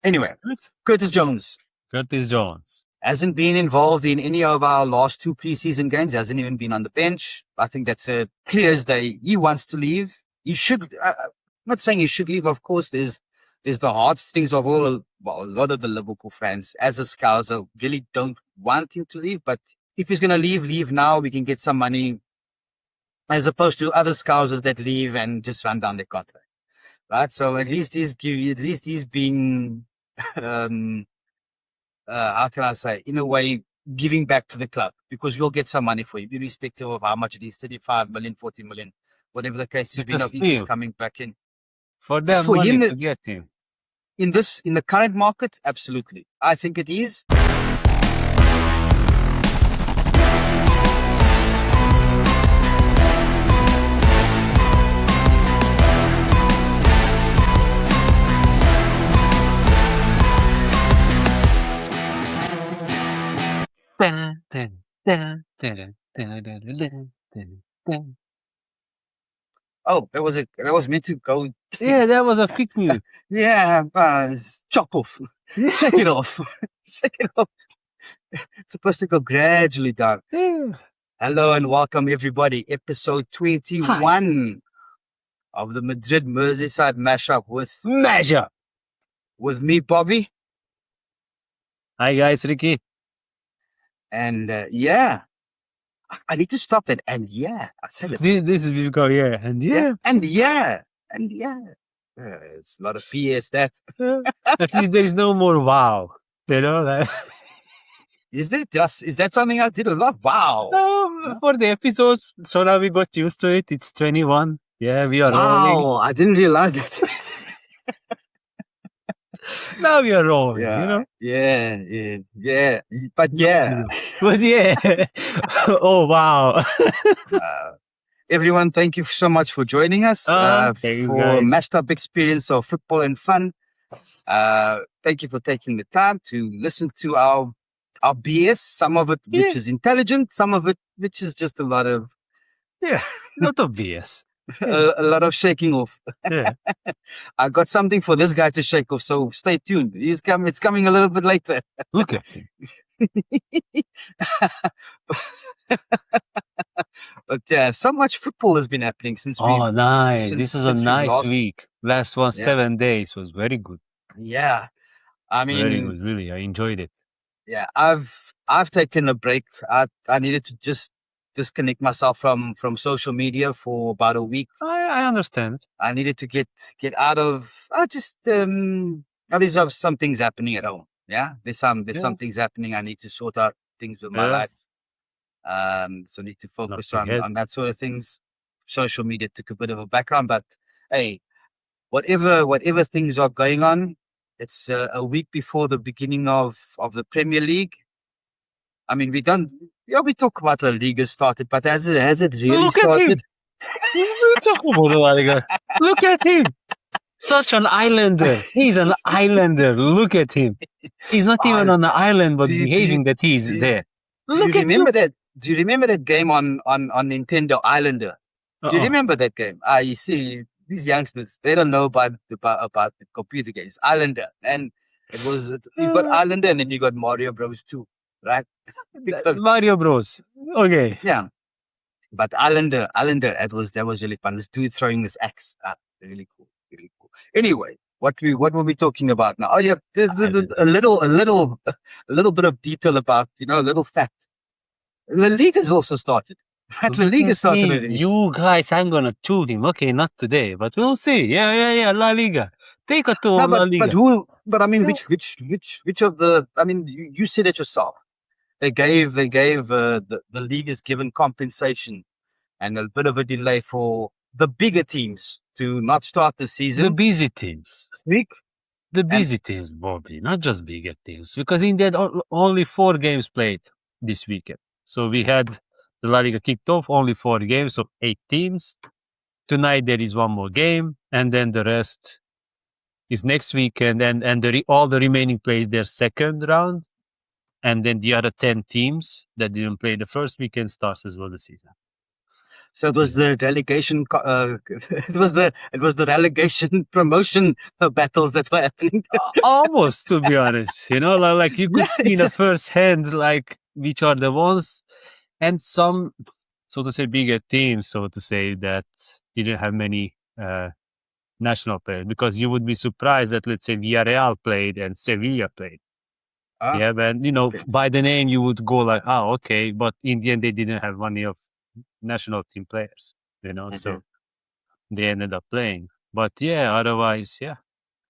Anyway, Curtis Jones hasn't been involved in any of our last 2 preseason games. Hasn't even been on the bench. I think that's clear as day. He wants to leave. He should. I'm not saying he should leave. Of course, there's the heartstrings of a lot of the Liverpool fans as a Scouser really don't want him to leave. But if he's going to leave now. We can get some money, as opposed to other Scousers that leave and just run down their contract. Right. So at least he's being, how can I say, in a way, giving back to the club, because we'll get some money for you, irrespective of how much it is, 35 million, 40 million, whatever the case is. He's coming back in. For them, for him to get him. In the current market, absolutely. I think it is. Oh, that was meant to go. Yeah, that was a quick move. Yeah, chop off. Shake it off. Shake it off. It's supposed to go gradually down. Yeah. Hello and welcome, everybody. Episode 21 of the Madrid Merseyside mashup with me, Bobby. Hi, guys, Ricky. And yeah, I need to stop that. And yeah, I said it. This is difficult, yeah. And yeah. And yeah. And yeah. It's a lot of PS that. At least there is no more wow. You know? Like... Is that something I did a lot? Wow. For the episodes, so now we got used to it. It's 21. Yeah, we are rolling. Wow, I didn't realize that. Now we are rolling, yeah, you know? Yeah. But yeah. Oh, wow. Everyone, thank you so much for joining us for a mashed up experience of football and fun. Thank you for taking the time to listen to our BS, some of it which is intelligent, some of it which is just a lot of... Yeah, not of BS. A lot of shaking off. Yeah. I got something for this guy to shake off, so stay tuned. It's coming a little bit later. Look at him. But yeah, so much football has been happening since nice. This is a nice week. Last one, 7 days was very good. Yeah. I mean, very good, really. I enjoyed it. Yeah, I've taken a break. I needed to just disconnect myself from social media for about a week. I understand. I needed to get out of there's some things happening at home. Yeah, there's some things happening. I need to sort out things with my life. So need to focus on that sort of things. Social media took a bit of a background, but hey, whatever things are going on, it's a week before the beginning of the Premier League. I mean, we talk about La Liga started, but has it really started? We talk about the La Liga. Look at him. Such an islander. He's an islander. Look at him. He's not even on the island, but behaving that he's there. Do you remember that game on Nintendo Islander? Do you remember that game? You see, these youngsters, they don't know about the computer games. Islander. And it was, you got Islander and then you got Mario Bros 2, right? Mario Bros. Okay. Yeah. But Islander, that was really fun. This dude throwing this axe. Really cool. Anyway, what were we talking about now? Oh yeah, a little bit of detail about, a little fact. La Liga's also started. La Liga started already. You guys, I'm gonna chew him. Okay, not today, but we'll see. Yeah. La Liga. Take a tour of La Liga. But I mean, which of the? I mean, you said it yourself. They gave the league is given compensation and a bit of a delay for the bigger teams to not start the season. The busy teams. The busy teams, Bobby, not just bigger teams, because in that only 4 games played this weekend. So we had the La Liga kicked off, only 4 games of 8 teams. Tonight there is 1 more game, and then the rest is next weekend, and all the remaining plays their second round, and then the other 10 teams that didn't play the first weekend starts as well the season. So it was the relegation. It was the relegation promotion battles that were happening. Almost, to be honest, like you could Yeah, see in the first hand, like which are the ones, and some, so to say, bigger teams, so to say, that didn't have many national players, because you would be surprised that, let's say, Villarreal played and Sevilla played. Yeah, but okay. by the name you would go like, oh, okay, but in the end they didn't have many of national team players, so they ended up playing. But yeah, otherwise, yeah.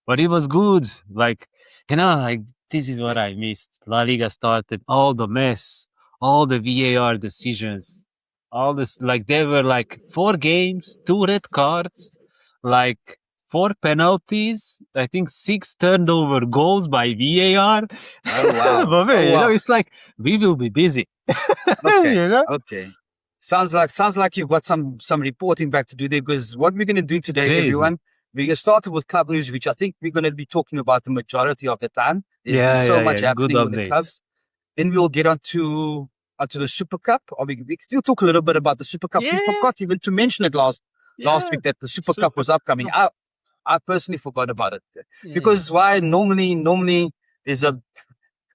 But it was good. Like, like this is what I missed. La Liga started, all the mess, all the VAR decisions, all this. Like, there were like 4 games, 2 red cards, like 4 penalties, I think 6 turnover goals by VAR. Oh wow! But man, Oh wow! it's like we will be busy. Okay, okay. Sounds like you've got some reporting back to do there, because what we're going to do today, Crazy. everyone, we're going to start with club news, which I think we're going to be talking about the majority of the time. There's been so much Good happening with the updates. clubs. Then we'll get onto the Super Cup, or we still talk a little bit about the Super Cup. We forgot even to mention it last week that the Super Cup was upcoming. I personally forgot about it, because why? Normally there's a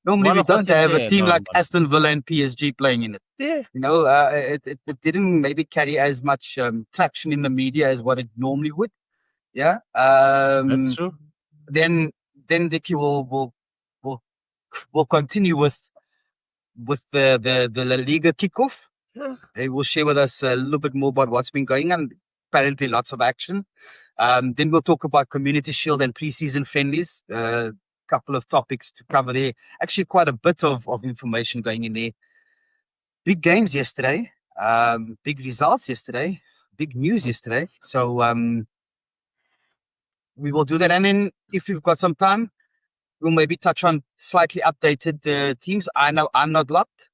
Normally, One we of us don't is have a there, team like normally. Aston Villa and PSG playing in it. Yeah. It didn't maybe carry as much traction in the media as what it normally would. Yeah. That's true. Then Ricky will continue with the La Liga kickoff. Yeah. He will share with us a little bit more about what's been going on. Apparently, lots of action. Then we'll talk about Community Shield and preseason friendlies. Couple of topics to cover there. Actually, quite a bit of information going in there. Big games yesterday. Big results yesterday. Big news yesterday. So we will do that. And then if we've got some time, we'll maybe touch on slightly updated teams. I know I'm not locked.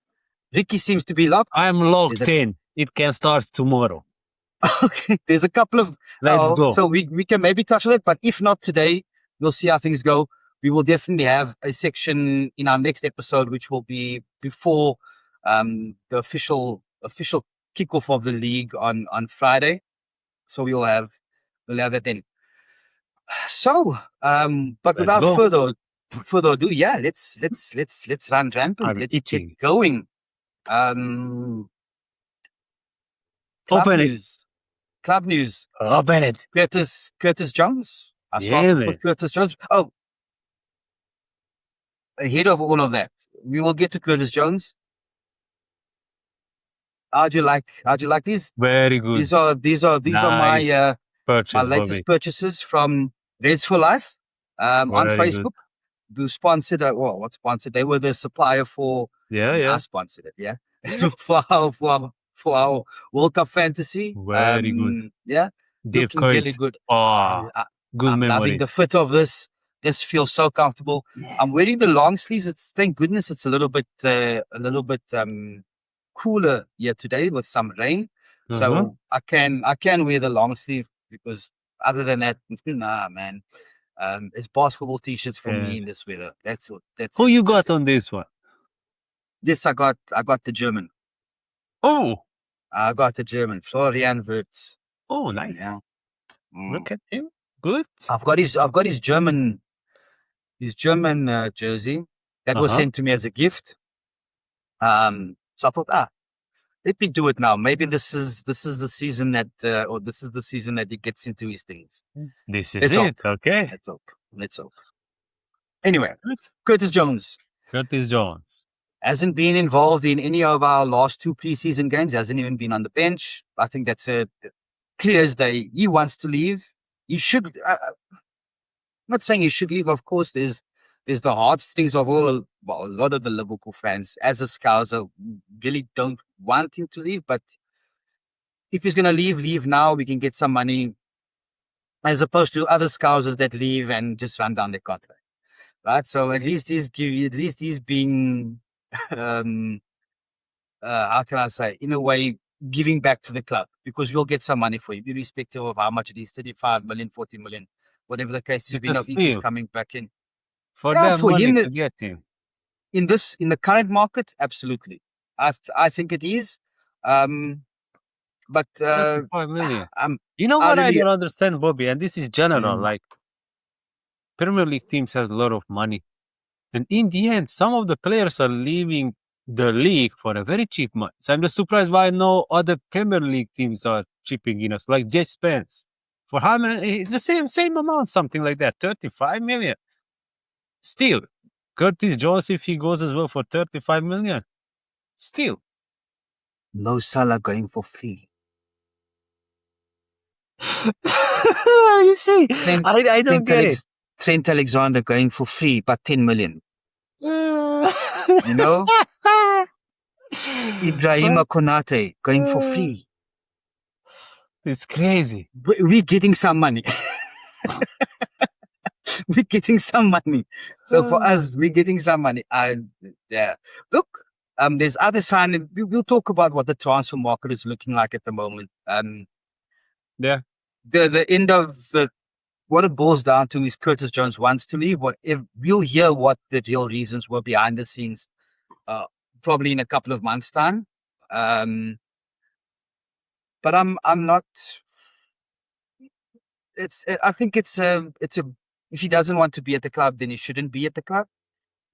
Ricky seems to be locked. I'm locked in. It can start tomorrow. Okay, there's a couple of Let's go. So we can maybe touch on it, but if not today, we'll see how things go. We will definitely have a section in our next episode, which will be before the official kickoff of the league on Friday. So we'll have that then. So, but without further ado, yeah, let's run rampant. I'm let's itching. get going. Club news. Open it. Curtis Jones. I started with Curtis Jones. Oh, ahead of all of that, we will get to Curtis Jones. How'd you like these? Very good. These are my latest purchases from Reds for Life on Facebook. Who sponsored? What sponsored? They were the supplier for. I sponsored it. Yeah, for our World Cup fantasy. Very good. Yeah, looking really good. Oh, good I'm memories. loving the fit of this. This feels so comfortable. Yeah. I'm wearing the long sleeves. Thank goodness it's a little bit cooler here today with some rain. So I can wear the long sleeve, because other than that, nah, man. It's basketball t-shirts for me in this weather. That's who you got on this one? Yes, I got the German. Oh, I got the German Florian Wirtz. Oh, nice. Yeah. Look at him. Good. I've got his German jersey that was sent to me as a gift. So I thought, let me do it now. Maybe this is the season that, or this is the season that he gets into his things. This is it. Okay. Let's hope. Anyway, Curtis Jones hasn't been involved in any of our last 2 preseason games. Hasn't even been on the bench. I think that's clear as day. He wants to leave. He should. I'm not saying he should leave. Of course, there's the heartstrings of a lot of the Liverpool fans. As a Scouser, really don't want him to leave. But if he's going to leave now. We can get some money, as opposed to other Scousers that leave and just run down their contract. Right? So at least he's being, how can I say, in a way, giving back to the club, because we'll get some money for him, irrespective of how much it is, 35 million, 40 million, whatever the case is. He's coming back in. For him to get him. In the current market, absolutely. I think it is. But 35 million. I'm You know what I really don't understand, Bobby, and this is general. Mm. Like Premier League teams have a lot of money, and in the end, some of the players are leaving the league for a very cheap money. So I'm just surprised why no other Premier League teams are chipping in us, like Jet Spence. For how many? It's the same amount, something like that, 35 million. Still, Curtis Jones, if he goes as well for 35 million, still. Mo Salah going for free. You see, Trent, I don't get it. Trent Alexander going for free, but 10 million. You know, Ibrahima What? Konate going for free. It's crazy. We're getting some money. We're getting some money. So for us, we're getting some money. Yeah. Look, there's other sign. We'll talk about what the transfer market is looking like at the moment. Yeah. The end of what it boils down to is Curtis Jones wants to leave. We'll hear what the real reasons were behind the scenes, probably in a couple of months' time. But I'm not. I think it's a. If he doesn't want to be at the club, then he shouldn't be at the club.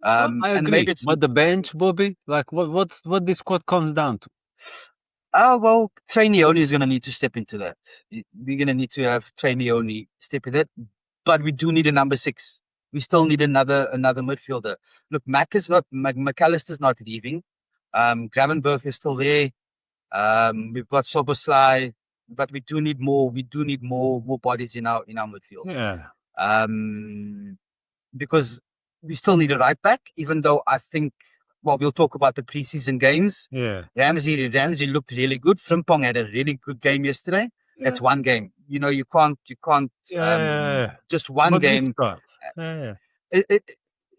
I And maybe agree. it's But the bench, Bobby, like what this squad comes down to? well, Trainioni is going to need to step into that. We're going to need to have Trainioni step in that. But we do need a number 6. We still need another midfielder. Look, McAllister's not leaving. Gravenberg is still there. We've got Soboslai, but we do need more. We do need more bodies in our midfield. Yeah. Because we still need a right back, even though I think, well, we'll talk about the preseason games. Yeah. Ramsey looked really good. Frimpong had a really good game yesterday. That's one game. You know, you can't just one But game. Yeah.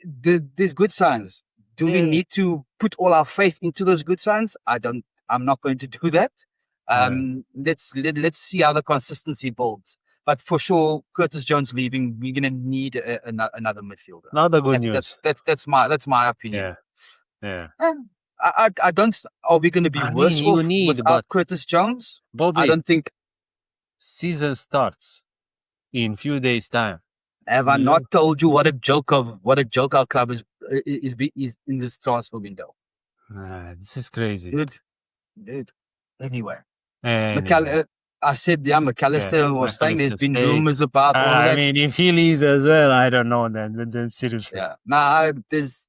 There's good signs. Do we need to put all our faith into those good signs? I'm not going to do that. Let's see how the consistency builds. But for sure, Curtis Jones leaving, we're gonna need another midfielder. Another good news. That's my opinion. Yeah. I don't. Are we going to be worse off without Curtis Jones? Bobby, I don't think. Season starts in few days' time. Have I not told you what a joke our club is in this transfer window? This is crazy, dude. Anyway, anyway. I said, McAllister was saying there's been rumors about all that. I mean, if he leaves as well, I don't know. Then seriously, there's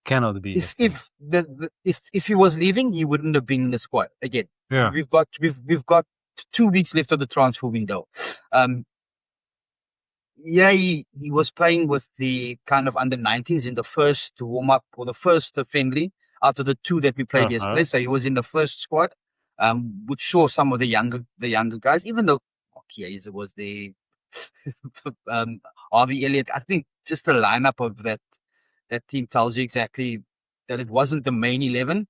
cannot be. If he was leaving, he wouldn't have been in the squad again. Yeah, we've got 2 weeks left of the transfer window. He was playing with the kind of under 19s in the first warm up or the first friendly out of the 2 that we played yesterday. So he was in the first squad. Would show some of the younger guys, even though Chiesa was the Harvey Elliott. I think just the lineup of that team tells you exactly that it wasn't the main 11.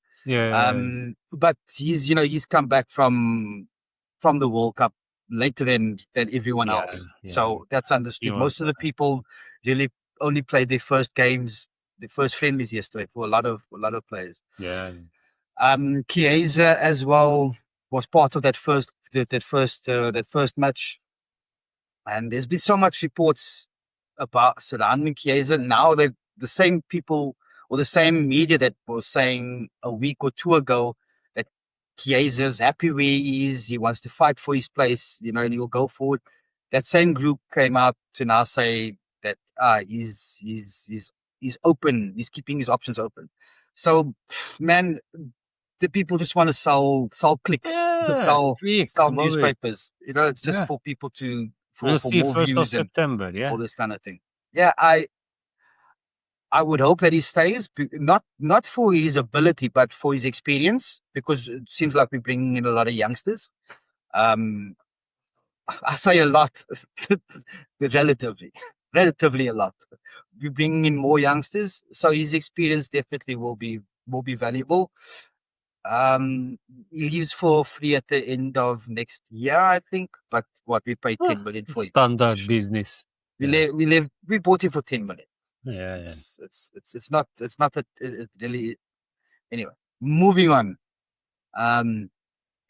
But he's come back from the World Cup later than everyone else. So that's understood. Most of the people really only played their first games, the first friendlies yesterday for a lot of players. Chiesa as well was part of that first match, and there's been so much reports about surrounding Chiesa. Now the same people or the same media that was saying a week or 2 ago that Chiesa's happy where he is, he wants to fight for his place, and he'll go forward. That same group came out to now say that he's open, he's keeping his options open. So, man, the people just want to sell clicks, sell newspapers. It's just for people for see more 1st views of September, all this kind of thing. I would hope that he stays, not for his ability, but for his experience, because it seems like we're bringing in a lot of youngsters. I say a lot, relatively a lot. We're bringing in more youngsters, so his experience definitely will be valuable. He leaves for free at the end of next year, I think. But what we paid 10 million for him. Standard business. We bought him for 10 million. It's not really. Anyway, moving on.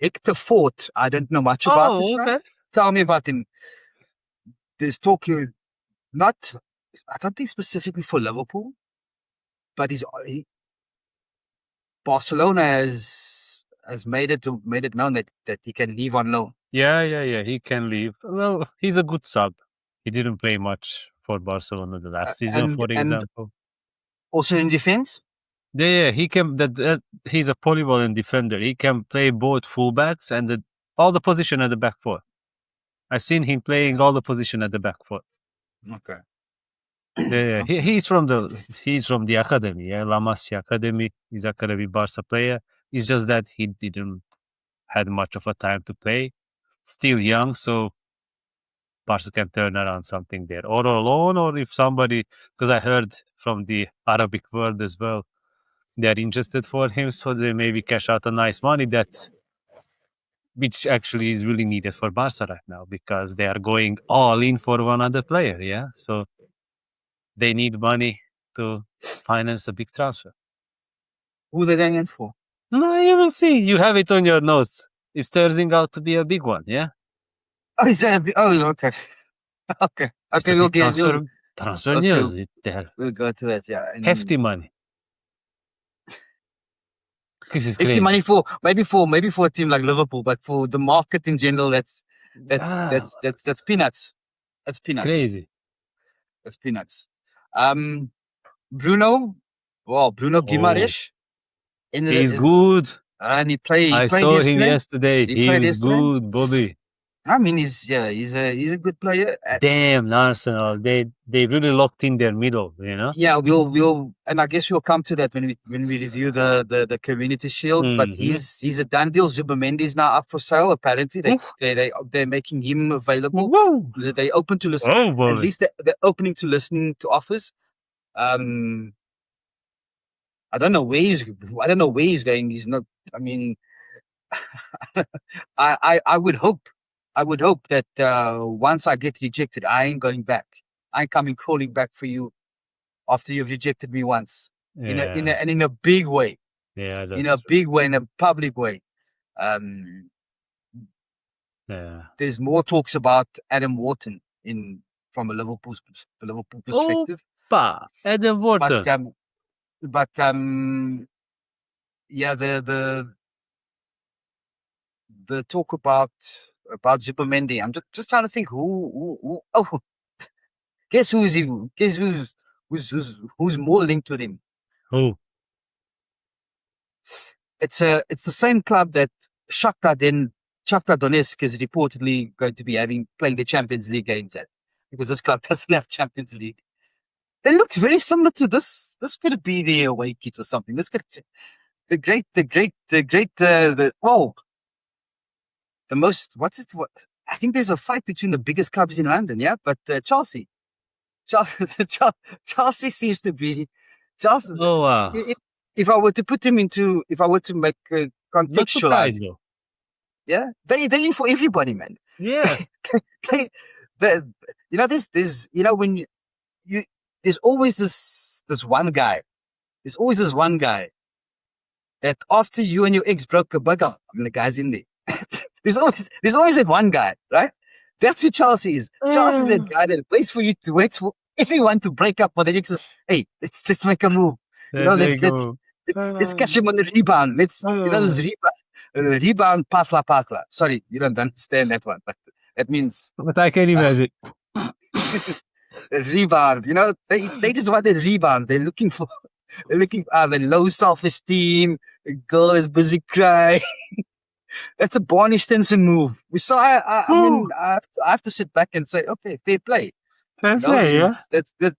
Hector Fort. I don't know much about this guy. Tell me about him. There's talk here, not, I don't think specifically for Liverpool, but Barcelona has made it known that he can leave on loan. Yeah. He can leave. Well, he's a good sub. He didn't play much for Barcelona the last season, for And example. also in defense. Yeah, he can. He's a polyvalent defender. He can play both fullbacks and all the position at the back four. I've seen him playing all the position at the back four. Okay. Yeah, he's from the academy. Yeah, La Masia Academy. He's academy Barca player. It's just that he didn't had much of a time to play. Still young, so Barca can turn around something there, or alone, or if somebody. Because I heard from the Arabic world as well, they're interested for him, so they maybe cash out a nice money which actually is really needed for Barca right now because they are going all in for one other player. Yeah, so they need money to finance a big transfer. Who they going in for? No, you will see. You have it on your notes. It's turning out to be a big one. Yeah. Oh, is that? Oh, okay. Okay. Okay. We'll get transfer okay, news. There, we'll go to that. Yeah. hefty money. This is hefty crazy. money for maybe for a team like Liverpool, but for the market in general, that's peanuts. That's peanuts. It's crazy. That's peanuts. Bruno Guimaraes. He's good. And he played. I saw him yesterday. He was good, Bobby. I mean, he's a good player. Damn, Arsenal! They really locked in their middle, you know. Yeah, we'll and I guess we'll come to that when we review the Community Shield. But he's a done deal. Zubimendi is now up for sale. Apparently, they're making him available. Woo! They open to listen. At least they're opening to listening to offers. I don't know where he's going. He's not. I mean, I would hope that once I get rejected, I ain't going back. I ain't coming crawling back for you after you've rejected me once. Yeah. In a big way. Yeah, in a big way, in a public way. There's more talks about Adam Wharton from a Liverpool perspective. Adam Wharton. But yeah, the talk about Zubimendi. I'm just trying to think who. Oh, guess who's more linked with him? Who? It's the same club that Shakhtar Donetsk is reportedly going to be playing the Champions League games at, because this club doesn't have Champions League. It looks very similar to this. This could be the away kit or something. This could I think there's a fight between the biggest clubs in London, yeah, but Chelsea seems to be Chelsea. Oh wow! If I were to make a contextualize, yeah, they're in for everybody, man. Yeah, there's when there's always this one guy. There's always this one guy that after you and your ex broke a bug up, I mean, the guy's in there. there's always that one guy, right? That's who Chelsea is. Chelsea's that guy that waits for everyone to break up, for the ex says, hey, let's make a move. Let's catch him on the rebound. This rebound patla. Sorry, you don't understand that one, but that means. But I can imagine. Rebound, they just want a rebound. They're looking for the low self-esteem. The girl is busy crying. That's a Barney Stinson move. So I mean, I have to sit back and say, okay, fair play. Yeah.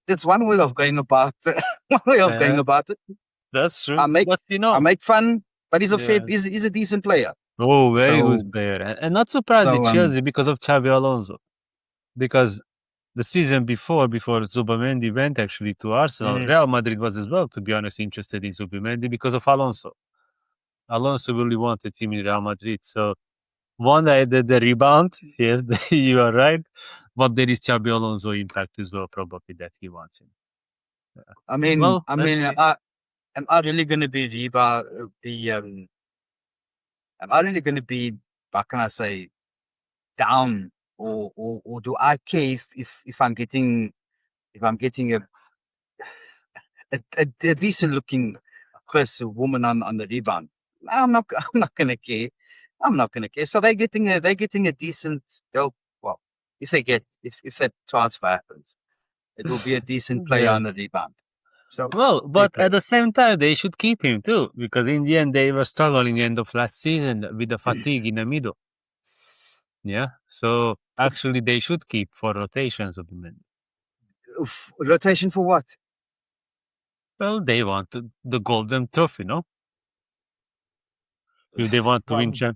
That's one way of going about it. That's true. I make fun, but he's a decent player. Oh, very good player, and not so proud of Chelsea because of Xabi Alonso, because the season before Zubimendi went actually to Arsenal, Real Madrid was as well, to be honest, interested in Zubimendi because of Alonso. Alonso really wanted him in Real Madrid. So one day the rebound, yes, you are right. But there is Xabi Alonso impact as well, probably, that he wants him. Am I really going to be am I really going to be, how can I say, down, or do I care if I'm getting a decent looking woman on the rebound? I'm not I'm not going to care. I'm not going to care. So they're getting a decent. Well, if that transfer happens, it will be a decent player Yeah. on the rebound. So Well, fair but play. at the same time, they should keep him too, because in the end, they were struggling end of last season with the fatigue in the middle. Yeah. So actually, they should keep for rotations of the men. Rotation for what? Well, they want the golden trophy, no? If they want to win Well,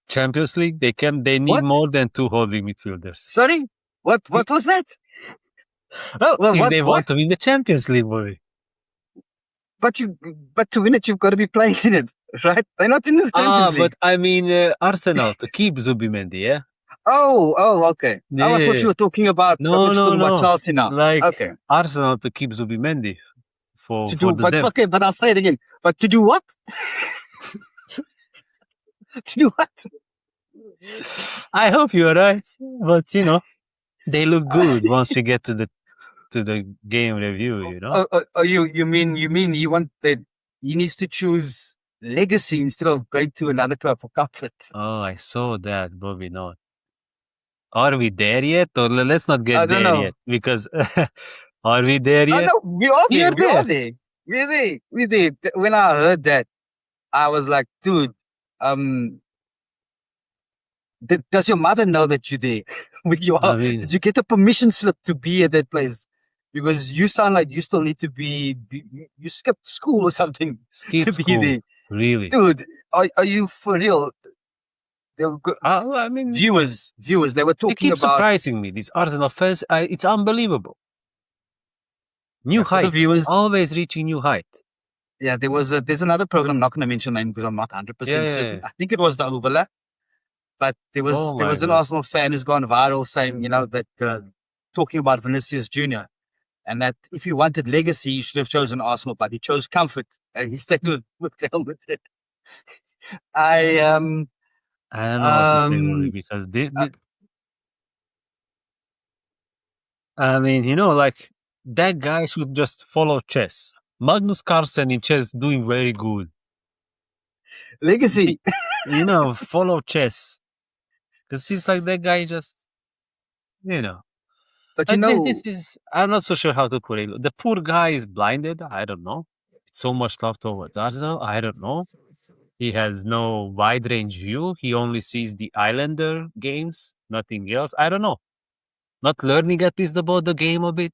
Champions League, they can. They need what? more than two holding midfielders. Sorry? What was that? Well, Well, if what? they want to win the Champions League, boy. But to win it, you've got to be playing in it, right? They're not in the Champions But League. I mean, Arsenal to keep Zubimendi, yeah? Oh, okay. Oh, I thought Yeah. you were talking about. I thought you were talking about Chelsea now. Like Okay. Arsenal to keep Zubimendi for To do, the but depth. okay, but I'll say it again. But to do what? To do what? I hope you're right, but they look good once we get to the game review. You mean you want that he needs to choose legacy instead of going to another club for comfort? Oh, I saw that, Bobby. No, are we there yet? Or let's not I get don't there know. yet, because are we there Oh yet? no, we are there. You're We are there. there. We're there. We're there. When I heard that, I was like, dude, does your mother know that you're there? I mean, Did you get a permission slip to be at that place? Because you sound like you still need to be you skipped school or something skip to be school, there. really? Dude, are you for real? They were I mean, viewers, they were they talking keep about surprising me. These Arsenal fans, it's unbelievable. New for the heights, viewers. always reaching new height. Yeah, there's another program. I'm not going to mention name because I'm not 100% certain. Yeah. I think it was the Overlap, but there was Oh there my was an God. Arsenal fan who's gone viral saying, that talking about Vinicius Jr. and that if he wanted legacy, he should have chosen Arsenal, but he chose comfort and he stayed with Real Madrid. I don't know what to say, Rory, because I mean, like that guy should just follow chess. Magnus Carlsen in chess doing very good. legacy. Follow chess. Because he's like that guy just, But this is, I'm not so sure how to put it. The poor guy is blinded. I don't know. So much love towards Arsenal. I don't know. He has no wide range view. He only sees the Islander games, nothing else. I don't know. Not learning at least about the game a bit.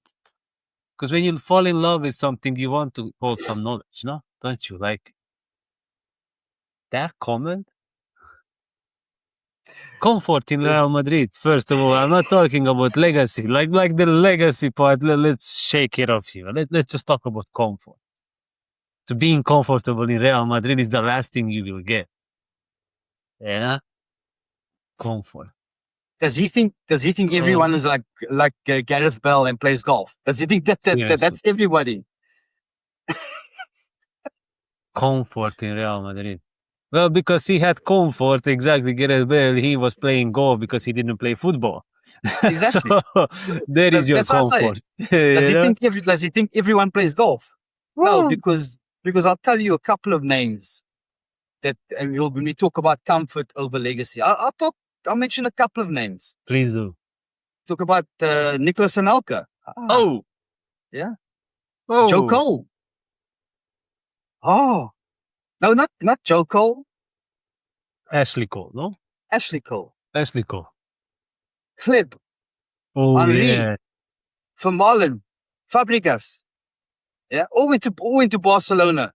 Because when you fall in love with something, you want to hold some knowledge, no? Don't you? Like that comment? Comfort in Real Madrid. First of all, I'm not talking about legacy. Like the legacy part, let's shake it off here. Let's just talk about comfort. So being comfortable in Real Madrid is the last thing you will get. Yeah? Comfort. Does he think everyone is like Gareth Bell and plays golf? Does he think that's everybody? Comfort in Real Madrid. Well, because he had comfort, exactly. Gareth Bale, he was playing golf because he didn't play football. Exactly. So there is your That's what I say. comfort. Does he think everyone plays golf? No, because I'll tell you a couple of names that when we talk about comfort over legacy. I'll mention a couple of names. Please do. Talk about Nicholas Anelka. Oh. Yeah. Oh. Joe Cole. Oh. No, not Joe Cole. Ashley Cole, no? Ashley Cole. Ashley Cole. Kleb. Oh, Henry. yeah. Vermaelen. Fabregas. Yeah. All went to Barcelona.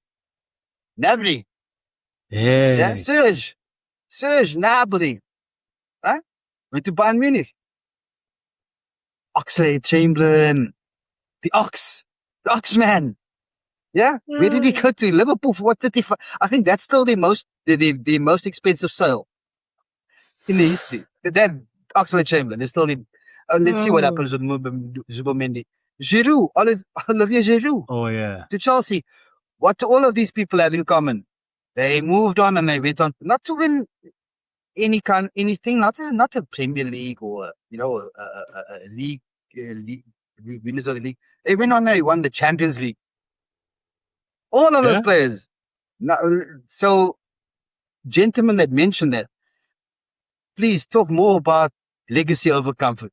Gnabry. Yeah. Serge Gnabry. Right? Went to Bayern Munich. Oxlade-Chamberlain. The Oxman. Yeah. Where did he go to? Liverpool for what 35? I think that's still the most expensive sale in the history. That Oxlade-Chamberlain is still in. Let's see what happens with Zubomendi. Giroud, Olivier Giroud. Oh, yeah. To Chelsea. What do all of these people have in common? They moved on and they went on not to win anything, not a Premier League or a league, league winners of the league. They went on. They won the Champions League. All of those players. So, gentlemen that mentioned that, please talk more about legacy over comfort.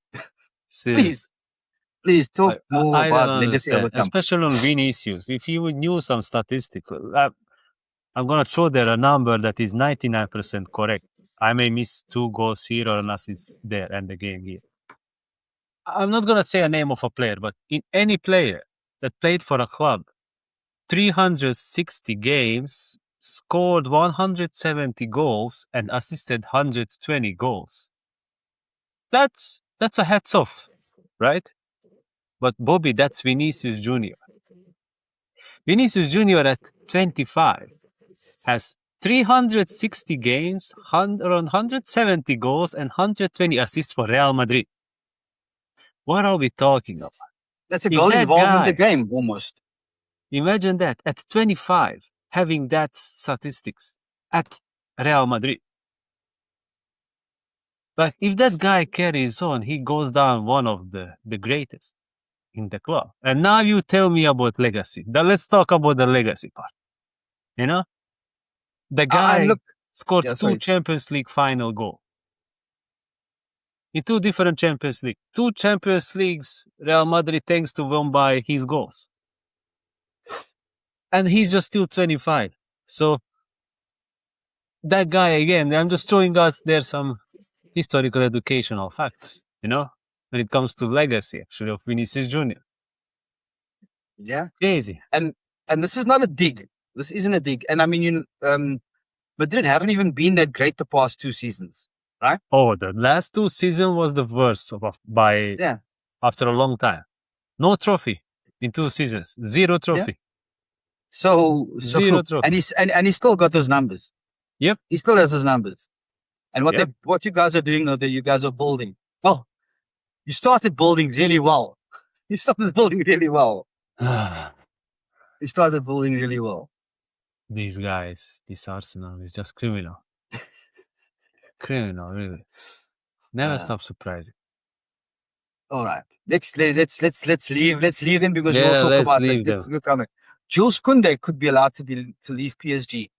Please talk more I about don't legacy over understand, comfort. especially on Vinicius. If you knew some statistics, I'm gonna throw there a number that is 99% correct. I may miss 2 goals here or an assist there and the game here. I'm not gonna say a name of a player, but in any player that played for a club 360 games, scored 170 goals, and assisted 120 goals. That's a hats off, right? But Bobby, that's Vinicius Jr. Vinicius Jr. at 25 has 360 games, 170 goals, and 120 assists for Real Madrid. What are we talking about? That's a goal involved in the game, almost. Imagine that at 25, having that statistics at Real Madrid. Like, if that guy carries on, he goes down one of the greatest in the club. And now you tell me about legacy. Now let's talk about the legacy part. You know? The guy scored 2 Champions League final goals. In 2 different Champions League. 2 Champions Leagues, Real Madrid thanks to won by his goals. And he's just still 25. So, that guy, again, I'm just throwing out there some historical educational facts, you know, when it comes to legacy, actually, of Vinicius Jr. Yeah. Crazy. And this is not a dig. This isn't a dig. And I mean, Madrid haven't even been that great the past 2 seasons, right? Oh, the last 2 seasons was the worst after a long time. No trophy in 2 seasons. 0 trophy. Yeah. So 0 trophy. And he still got those numbers. Yep. He still has those numbers. And what you guys are doing, though, that you guys are building. Well, you started building really well. You started building really well. You started building really well. These guys, this Arsenal is just criminal. Criminal, really. Never stop surprising. All right. Let's leave them because we'll talk about it. Jules Koundé could be allowed to leave PSG.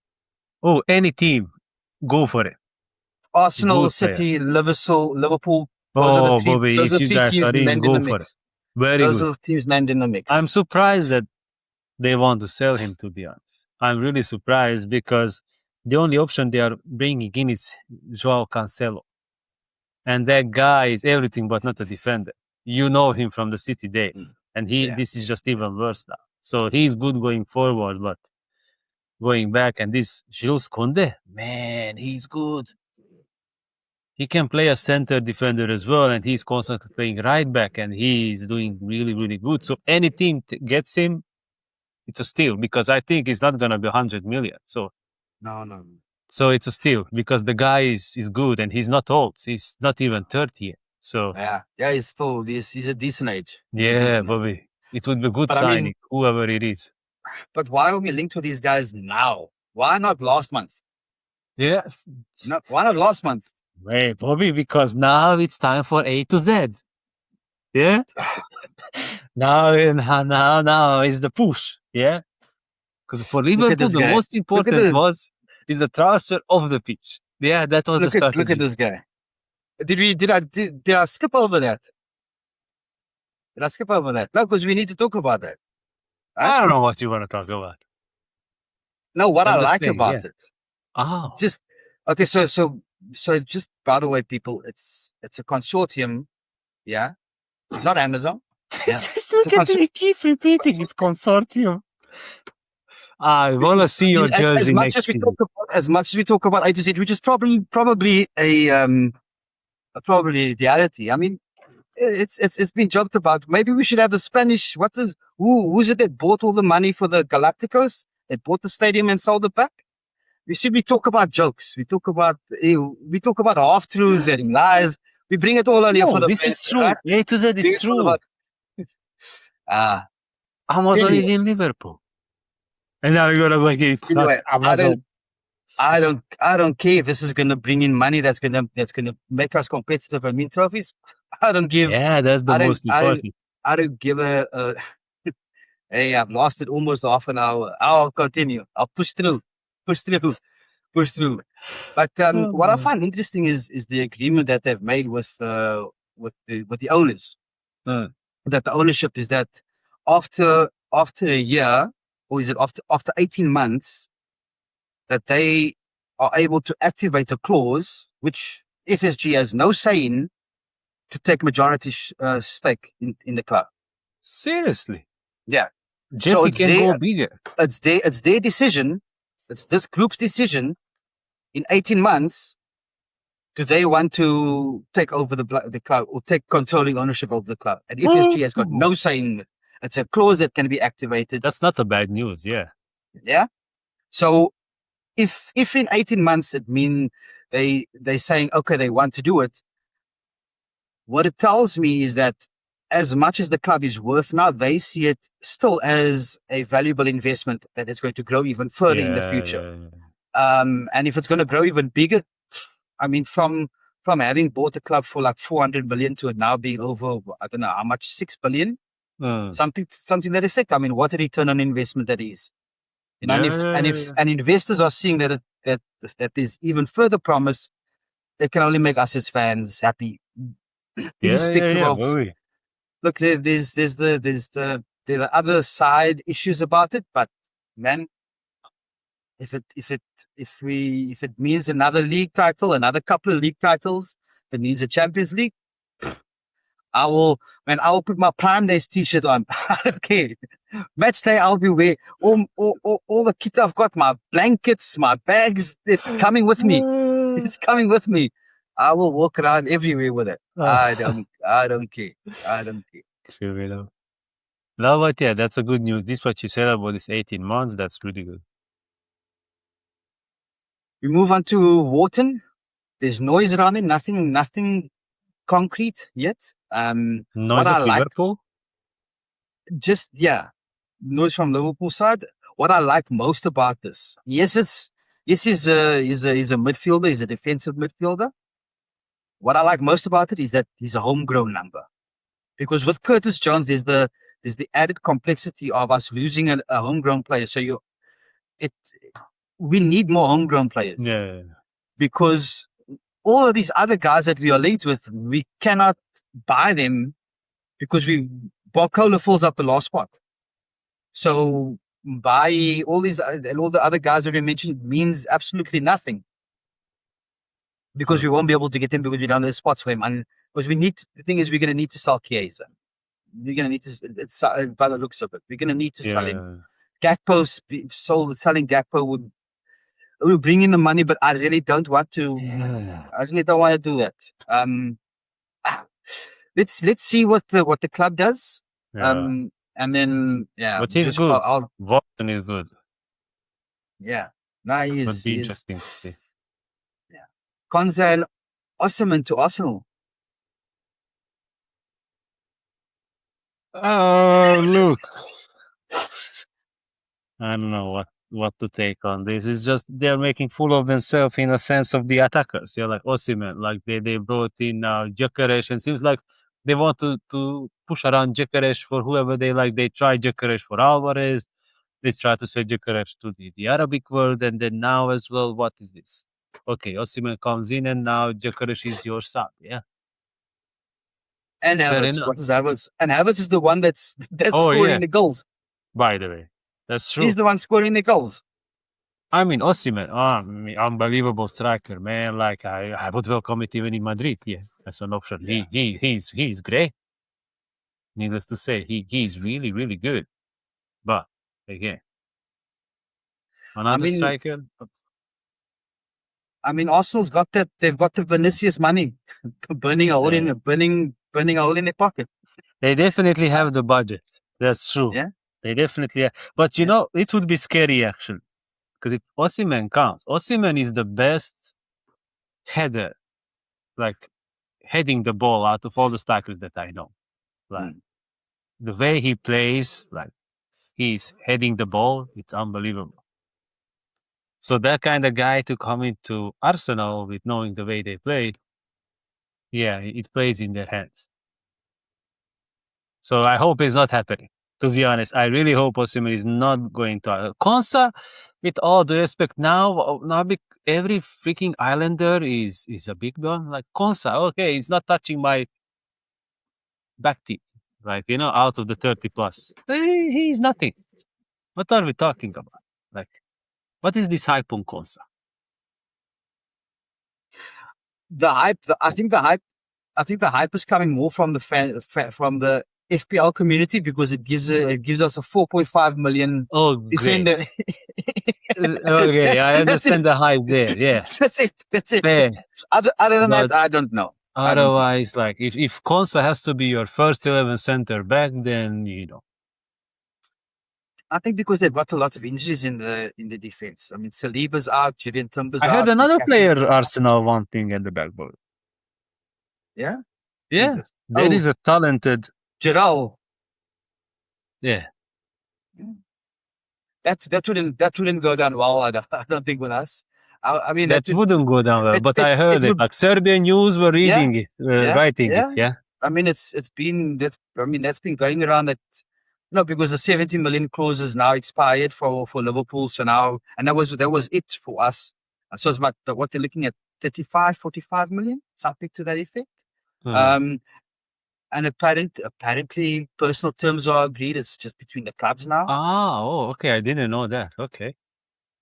Oh, any team, go for it. Arsenal, City, Liverpool. Bobby, those if you guys are in, go for it. Very good. Those are teams named in the mix. I'm surprised that they want to sell him, to be honest. I'm really surprised because the only option they are bringing in is Joao Cancelo. And that guy is everything but not a defender. You know him from the City days. And this is just even worse now. So he's good going forward, but going back, and this Jules Koundé, man, he's good. He can play a center defender as well, and he's constantly playing right back, and he's doing really, really good. So any team gets him, it's a steal, because I think it's not going to be 100 million. So no. So it's a steal because the guy is good, and he's not old. He's not even 30 yet. So he's a decent age. Bobby, it would be good signing, whoever it is. But why are we linked to these guys now? Why not last month? Yes. No, why not last month? Wait, Bobby, because now it's time for A to Z. Yeah? now is the push. Yeah? Because for Liverpool, the most important is the transfer of the pitch. Yeah, that was the strategy. Look at this guy. Did I skip over that? Did I skip over that? No, because we need to talk about that. Right? I don't know what you want to talk about. No, what I like about it. Oh. Just okay, so just by the way, people, it's a consortium. Yeah. It's not Amazon. Yeah. Just look at me, keep repeating it's consortium. I want to see your jersey next year. As much as we talk about A to Z, which is probably a reality. I mean, it's been joked about. Maybe we should have the Spanish. Who's it that bought all the money for the Galacticos? That bought the stadium and sold it back. We talk about jokes. We talk about half truths and lies. We bring it all on here for the. This is true. Right? A to Z is true. Amazon is in Liverpool, and now we're gonna go against Amazon. I don't care if this is going to bring in money that's going to make us competitive and win trophies. I don't give. Yeah, that's the I don't. most I don't. important. I don't give a hey, I've lost it almost half an hour. I'll continue. I'll push through, push through, push through. But what I find interesting is the agreement that they've made with the owners. Uh, That the ownership is that after a year, or is it after 18 months, that they are able to activate a clause which FSG has no say in, to take majority stake in the club. Seriously, Yeah. So Jeffy can go bigger. it's their decision. It's this group's decision. In 18 months, do they want to take over the club or take controlling ownership of the club? And FSG has got no say in it. It's a clause that can be activated. That's not a bad news. Yeah. Yeah. So if in 18 months it means they saying okay, they want to do it, what it tells me is that as much as the club is worth now, they see it still as a valuable investment that is going to grow even further in the future. And if it's going to grow even bigger, I mean, from having bought the club for like 400 million to it now being over, I don't know how much, 6 billion, something that effect. I mean, what a return on investment that is. You know, and investors are seeing that there's even further promise, it can only make us as fans happy, irrespective of. Very. Look, there are other side issues about it, but man, if it means another league title, another couple of league titles, it needs a Champions League, I will put my Prime Days t-shirt on. I don't care. Match day, I'll be wearing all the kit I've got, my blankets, my bags. It's coming with me. It's coming with me. I will walk around everywhere with it. I don't care. I don't care. Sure, no, but yeah, that's a good news. This what you said about this 18 months. That's really good. We move on to Wharton. There's noise around it. Nothing concrete yet. Noise of Liverpool? Just, yeah, noise from Liverpool side. What I like most about this, he's a midfielder. He's a defensive midfielder. What I like most about it is that he's a homegrown number, because with Curtis Jones, there's the added complexity of us losing a homegrown player. So we need more homegrown players. Yeah. Because all of these other guys that we are linked with, we cannot buy them because Barcola falls up the last spot. So buy all the other guys that we mentioned means absolutely nothing, because we won't be able to get them because we don't have the spots for them. And because the thing is, we're going to need to sell Chiesa. We're going to need to, by the looks of it, we're going to need to sell him. Selling Gakpo would bring in the money, but I really don't want to. Yeah. I really don't want to do that. Let's see what the club does. Yeah. And then but he's good. Wharton is good. Yeah, no, Would be interesting to see. Yeah, Konza and Osimhen to Arsenal. Oh, look. I don't know what to take on this. It's just they're making fool of themselves in a sense of the attackers. You're like Osimhen, like they brought in Gyökeres, and seems like they want to push around Gyökeres for whoever they like. They try Gyökeres for Alvarez. They try to say Gyökeres to the Arabic world, and then now as well, what is this? Okay, Osimhen comes in, and now Gyökeres is your sub. Yeah. And Havertz. What is Havertz? And Havertz is the one that's scoring the goals. By the way, that's true. He's the one scoring the goals. I mean, Osimhen, unbelievable striker, man. Like I would welcome it even in Madrid. Yeah, that's an option. Yeah. He's great. Needless to say, he's really, really good. But again, another striker. I mean, Arsenal's got that. They've got the Vinicius money, burning a hole in their pocket. They definitely have the budget. That's true. Yeah, they definitely have. But you know, it would be scary actually, because if Osimhen comes, Osimhen is the best header, like heading the ball out of all the strikers that I know. Like the way he plays, like he's heading the ball, it's unbelievable. So that kind of guy to come into Arsenal with knowing the way they play, yeah, it plays in their hands. So I hope it's not happening. To be honest, I really hope Osimhen is not going to. Konsa, with all the respect, now every freaking Islander is a big one. Like Konsa, okay, it's not touching my back teeth. Like, out of the 30 plus. He's nothing. What are we talking about? Like, what is this hype on Konsa? I think the hype is coming more from from the FPL community because it gives us a 4.5 million Oh, great. defender. Okay, I understand the hype there. Yeah, That's it. fair. Other than But that, I don't know. otherwise, like if Konsa has to be your first 11 center back, then I think because they've got a lot of injuries in the defense. I mean, Saliba's out, Julian Timber's I out. heard another player Arsenal wanting at the backbone. Yeah, Yeah, Jesus. there is a talented. Gerald. Yeah, That wouldn't go down well. I don't think with us. I mean that wouldn't go down well. But I heard it. would, Like Serbian news were reading it, writing it. Yeah. I mean, that's been going around that. No, because the 70 million clause is now expired for Liverpool. So now, and that was it for us. So it's about what they're looking at, 35, 45 million, something to that effect. And apparently personal terms are agreed. It's just between the clubs now. Okay. I didn't know that. Okay.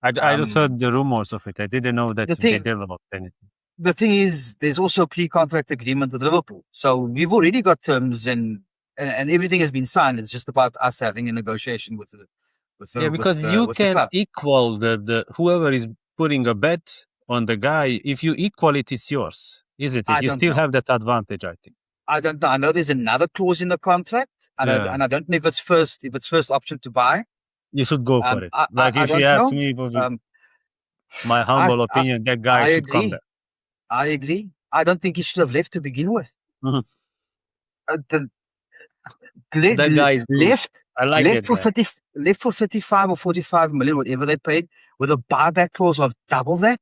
I just heard the rumors of it. I didn't know that they developed anything. The thing is, there's also a pre-contract agreement with Liverpool. So we've already got terms and everything has been signed. It's just about us having a negotiation with because you can equal the whoever is putting a bet on the guy. If you equal it, it's yours, isn't it? You still have that advantage, I think. I don't know. I know there's another clause in the contract, and I don't know if it's first option to buy. You should go for it. If you ask me, my humble opinion, that guy should come there. I agree. I don't think he should have left to begin with. That guy is left. I like left that for guy. Left for 35 or 45 million, whatever they paid, with a buyback clause of double that.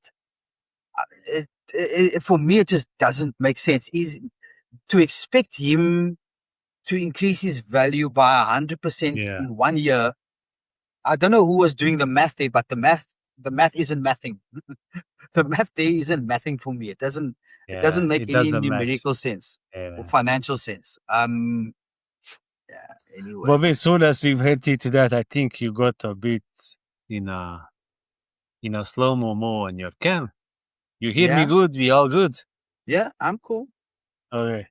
For me, it just doesn't make sense. To expect him to increase his value by 100% in 1 year. I don't know who was doing the math there, but the math isn't mathing. The math there isn't mathing for me. It doesn't make any numerical sense or financial sense. Anyway. But as soon as we've headed into that, I think you got a bit in a slow-mo on your cam. You hear me good? We all good? Yeah, I'm cool. Okay.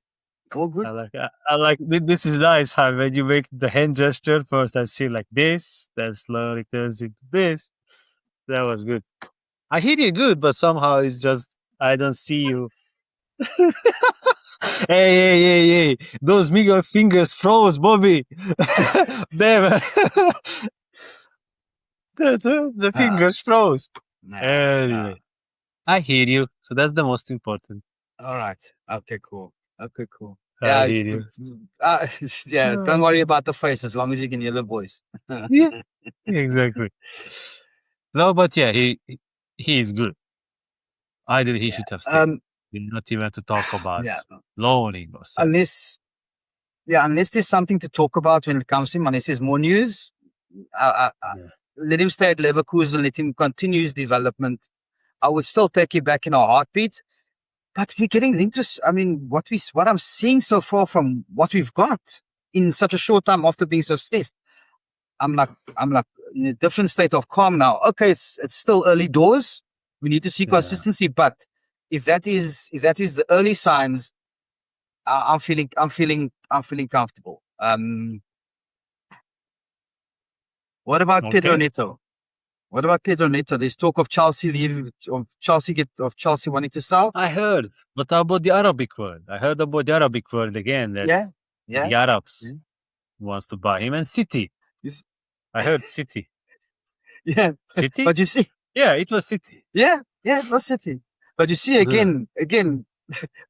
All good. I like this is nice how when you make the hand gesture first I see like this, then slowly turns into this. That was good. I hear you good, but somehow it's just I don't see you. Hey. Those middle fingers froze, Bobby. Damn. the fingers froze. Anyway. I hear you. So that's the most important. All right. Okay, cool. I hear you. Don't worry about the face as long as you can hear the voice. Yeah, exactly. No, but yeah, he is good. Ideally, he should have stayed. Not even to talk about loaning or something. Unless there's something to talk about when it comes to him, unless there's more news, let him stay at Leverkusen, let him continue his development. I would still take him back in a heartbeat. But we're getting into, I mean, what I'm seeing so far from what we've got in such a short time after being so stressed, I'm like in a different state of calm now. Okay, it's still early doors. We need to see consistency, but if that is the early signs, I'm feeling comfortable. What about Pedro Neto? There's talk of Chelsea wanting to sell. I heard, but how about the Arabic word? I heard about the Arabic word again. That the Arabs wants to buy him, and City. I heard City. Yeah, City. But you see, it was City. Yeah, it was City. But you see, again,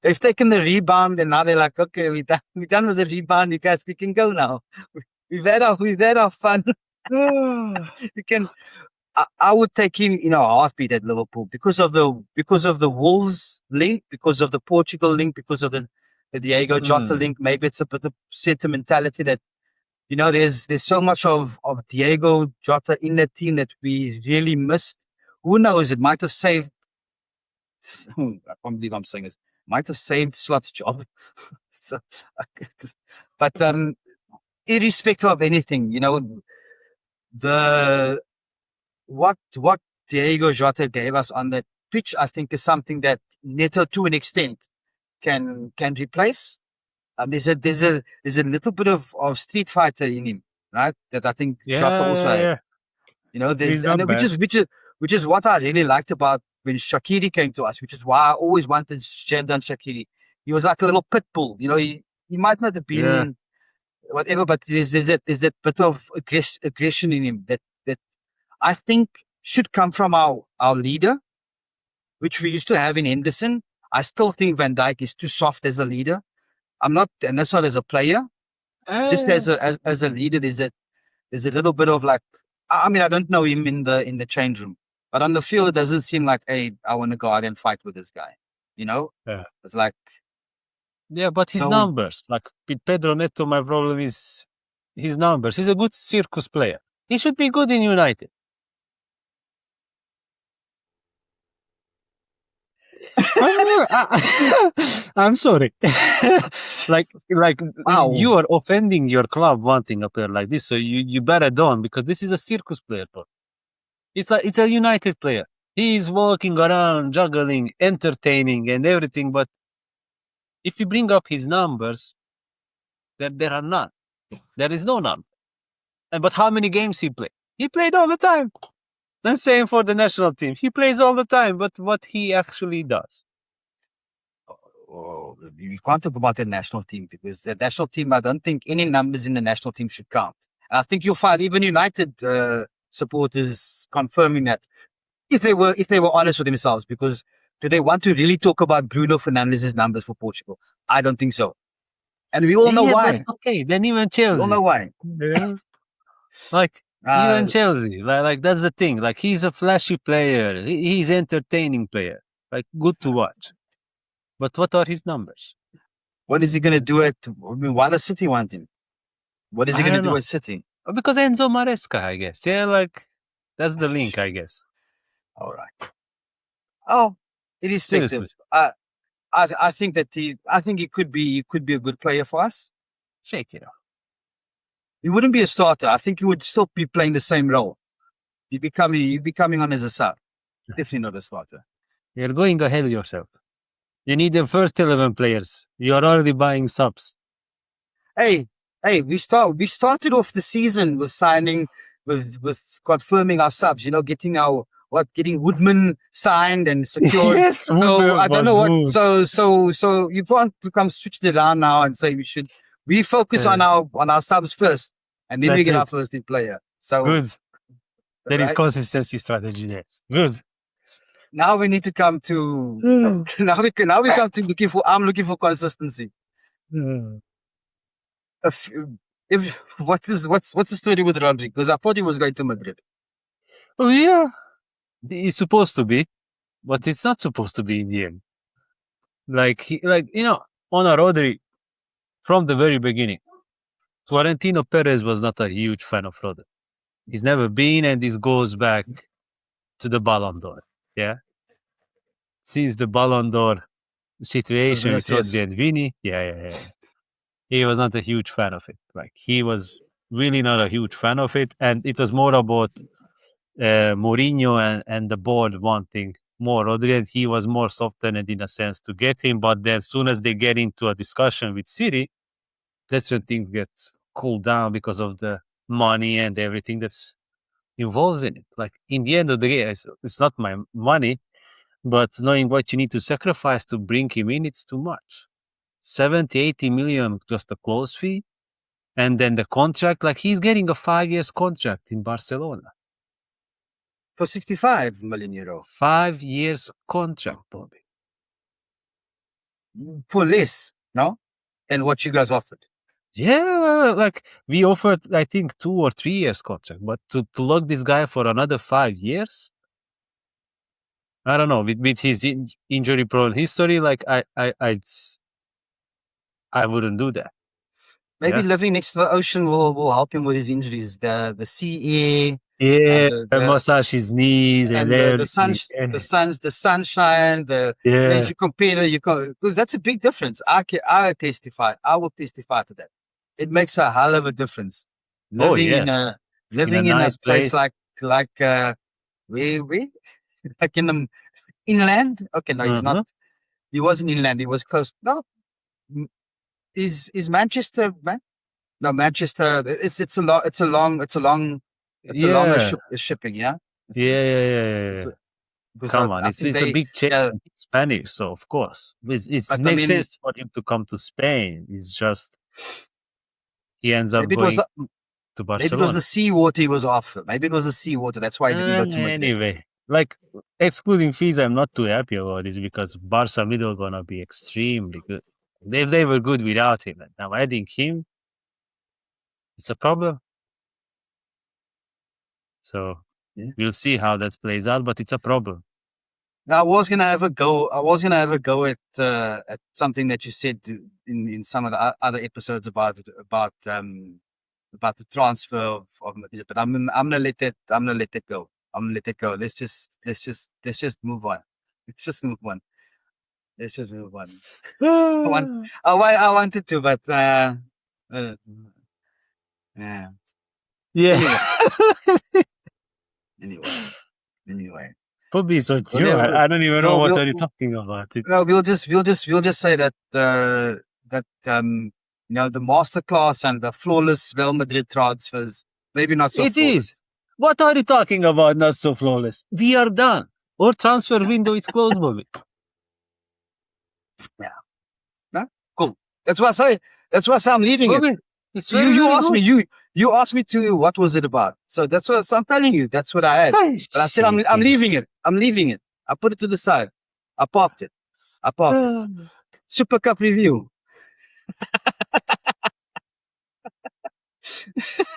they've taken the rebound, and now they're like, okay, we're done with the rebound. You guys, we can go now. We've had our fun. We can. I would take him in a heartbeat at Liverpool because of the Wolves link, because of the Portugal link, because of the Diego Jota link. Maybe it's a bit of sentimentality that, there's so much of Diego Jota in that team that we really missed. Who knows? It might have saved. I can't believe I'm saying this. Might have saved Slot's job. So, but irrespective of anything, the what Diego Jota gave us on that pitch, I think, is something that Neto, to an extent, can replace. There's a little bit of Street Fighter in him, right? That I think Jota also had. He's There's not and bad. which is what I really liked about when Shaqiri came to us, which is why I always wanted Xherdan Shaqiri. He was like a little pit bull. He might not have been whatever, but there's that bit of aggression in him that I think should come from our leader, which we used to have in Henderson. I still think Van Dijk is too soft as a leader. I'm not, and that's not as a player. Just as a leader, there's a little bit of like, I mean, I don't know him in the change room, but on the field, it doesn't seem like, hey, I want to go out and fight with this guy. Yeah. It's like, Yeah, but his numbers, like with Pedro Neto, my problem is his numbers. He's a good circus player. He should be good in United. I'm sorry. like wow. You are offending your club wanting a player like this, so you better don't, because this is a circus player. Bro. It's a United player. He is walking around, juggling, entertaining, and everything. But if you bring up his numbers, there are none. There is no number. But how many games he played? He played all the time. The same for the national team. He plays all the time, but what he actually does. You can't talk about the national team, because the national team, I don't think any numbers in the national team should count. And I think you'll find even United supporters confirming that, if they were honest with themselves, because do they want to really talk about Bruno Fernandes's numbers for Portugal? I don't think so. And we all know why. Okay, then even Chelsea. We all know why. Yeah. Like, even Chelsea. Like that's the thing. Like, he's a flashy player. He's entertaining player. Like, good to watch. But what are his numbers? What is he going to do why does City want him? What is he going to do at City? Because Enzo Maresca, I guess. Yeah, like, that's the link, I guess. All right. Oh, irrespective. I think that he could be a good player for us. Shake it off. He wouldn't be a starter. I think he would still be playing the same role. He'd be coming on as a sub. Definitely not a starter. You're going ahead of yourself. You need the first 11 players. You're already buying subs. Hey, we started off the season with signing, with confirming our subs. Getting Woodman signed and secured. Yes, so I don't know what. So you want to come switch it around now and say we focus on our subs first, and then we get our first player. So good. There is consistency strategy there. Good. Now we need to come to now we come to looking for consistency. What's the story with Rodri? Because I thought he was going to Madrid. Oh yeah, he's supposed to be, but it's not supposed to be in the end. On a Rodri, from the very beginning, Florentino Perez was not a huge fan of Rodri. He's never been, and this goes back to the Ballon d'Or. Yeah. Since the Ballon d'Or situation with Rodri and Vini, he was not a huge fan of it. Like, he was really not a huge fan of it, and it was more about Mourinho and the board wanting more Rodri, and he was more softened in a sense to get him. But then, as soon as they get into a discussion with City, that's when things get cooled down because of the money and everything that's involved in it. Like, in the end of the day, it's not my money, but knowing what you need to sacrifice to bring him in, it's too much. 70-80 million just a close fee, and then the contract. Like, he's getting a 5 years contract in Barcelona for 65 million euro. 5 years contract, Bobby. For less, no, than what you guys offered. Yeah, like we offered, I think, 2 or 3 years contract, but to lock this guy for another 5 years, I don't know. With his injury-prone history, like I wouldn't do that. Maybe Yeah, living next to the ocean will help him with his injuries. The sea air and yeah, and the massage his knees and and everything. the sunshine. If Yeah. you compare because that's a big difference. I testify. I will testify to that. It makes a hell of a difference Oh living yeah, in a in a living in a nice place place. like where like in the inland. Okay, no, he's not. Uh-huh. He wasn't inland. He was close. No, is Manchester man? No, Manchester. It's a longer Yeah, shipping. Yeah, yeah, yeah, yeah, yeah, it's yeah. a, because Come on, I it's think it's a they big change. yeah. It's Spanish, so of course, it But I makes mean, sense for him to come to Spain. It's just he ends up maybe it was going the to maybe it was the Barcelona. seawater he was after. Maybe it was the seawater. That's why he didn't go to Madrid. Anyway, like excluding fees, I'm not too happy about this because Barca middle gonna be extremely good. They were good without him, and now adding him, it's a problem. So Yeah. we'll see how that plays out, but it's a problem. Now, I was gonna have a go. I was gonna have a go at something that you said in some of the other episodes about the transfer of Madrid, but I'm gonna let that go. I'm gonna let that go. Let's just move on. Let's just move on. Let's just move on. I want I wanted to, but uh, yeah. Yeah. Anyway, anyway, anyway. Probably so Well, too. I don't even know we'll, what we'll, are you talking about. no, It's we'll just say that the masterclass and the flawless Real Madrid transfers, maybe not so it is. flawless. What are you talking about? Not so flawless. We are done. Our transfer window is closed, Bobby. Yeah. No? Cool. That's why I say. That's why I say I'm leaving it. Bobby, it's You very, you very asked me good. you asked me to what was it about. So that's what so I'm telling you. That's what I had. Hey, But I said I'm shit. leaving it. I'm leaving it. I put it to the side. I parked it. Super Cup review.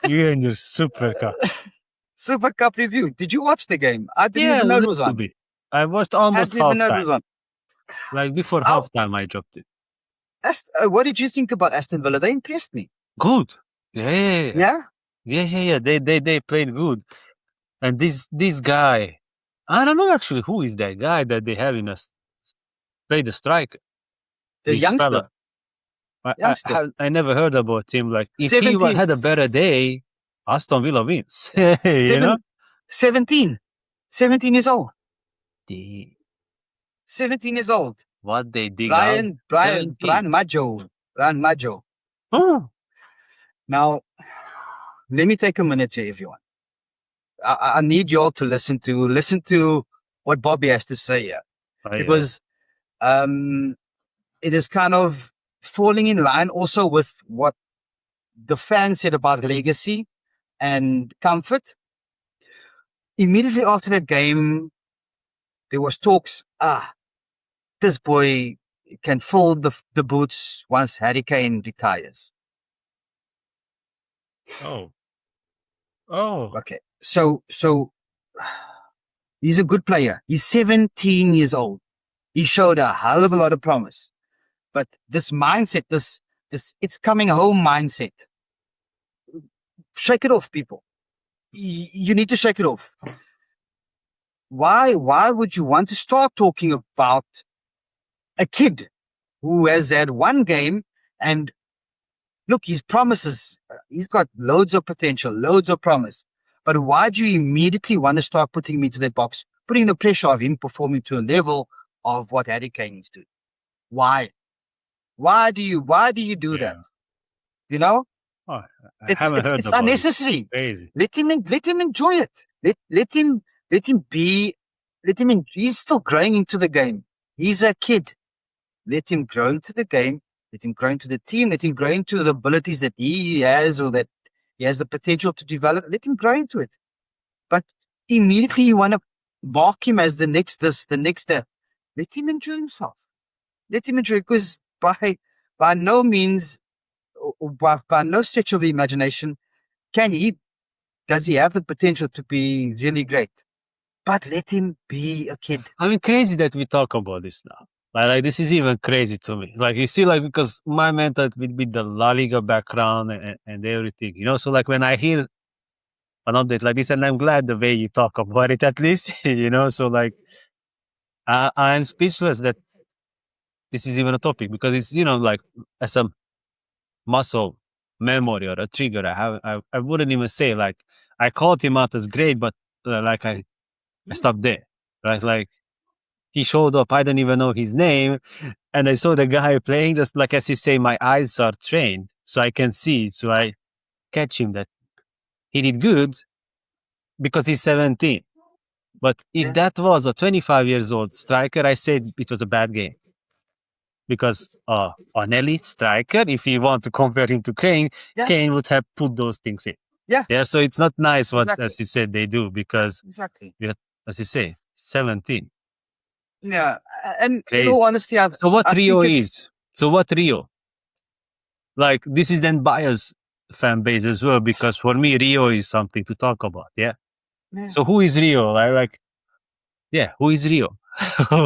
You and your super cup. Super Cup review. Did you watch the game? I didn't Yeah, a even know it was little on. bit. I watched I almost didn't even know it halftime. was on. Like before Oh, halftime, I dropped it. What did you think about Aston Villa? They impressed me. Good. Yeah, yeah, yeah. Yeah? Yeah, yeah, yeah. They played good. And this guy, I don't know actually who is that guy that they have in us play the striker. The This fella. youngster. Youngster. I never heard about him. Like if he 17, had a better day, Aston Villa wins. You know. 17. 17 years old. The, 17 years old. what they dig out. Brian 17. Maggio. Brian Maggio. Oh, Now, let me take a minute here, everyone. I need you all to listen to what Bobby has to say here. oh, yeah. Because it is kind of falling in line also with what the fans said about legacy and comfort. Immediately after that game, there was talks, this boy can fill the boots once Harry Kane retires. Oh. Oh. Okay. So he's a good player. He's 17 years old. He showed a hell of a lot of promise. But this mindset, this it's coming home mindset. Shake it off, people. You need to shake it off. Why would you want to start talking about a kid who has had one game and look, his promises, he's got loads of potential, loads of promise. But why do you immediately want to start putting him into that box, putting the pressure of him performing to a level of what Harry Kane is doing? Why? Why do you do that? Yeah. You know, Oh, I haven't heard it's about unnecessary. it. Crazy. Let him enjoy it. Let him be. He's still growing into the game. He's a kid. Let him grow into the game. Let him grow into the team. Let him grow into the abilities that he has or that he has the potential to develop. Let him grow into it. But immediately you want to mark him as the next this, the next that. Let him enjoy himself. Let him enjoy, because by no means by no stretch of the imagination does he have the potential to be really great. But let him be a kid. I mean, crazy that we talk about this now. Like this is even crazy to me. Like you see, like because my mental with the La Liga background and everything, So like when I hear an update like this, and I'm glad the way you talk about it at least, So like I'm speechless that this is even a topic because it's like as a muscle memory or a trigger, I wouldn't even say like I called him out as great, but like I stopped there, right? Like he showed up, I don't even know his name, and I saw the guy playing. Just like as you say, my eyes are trained, so I can see, so I catch him that he did good because he's 17. But if that was a 25 years old striker, I said it was a bad game. Because an elite striker, if you want to compare him to Kane, Kane would have put those things in. Yeah. So it's not nice what, Exactly. as you said, they do because, Exactly. as you say, 17. Yeah, and Crazy. in all honesty, So what Rio is? So what Rio? Like this is then bias fan base as well because for me Rio is something to talk about. Yeah. So who is Rio? Who is Rio?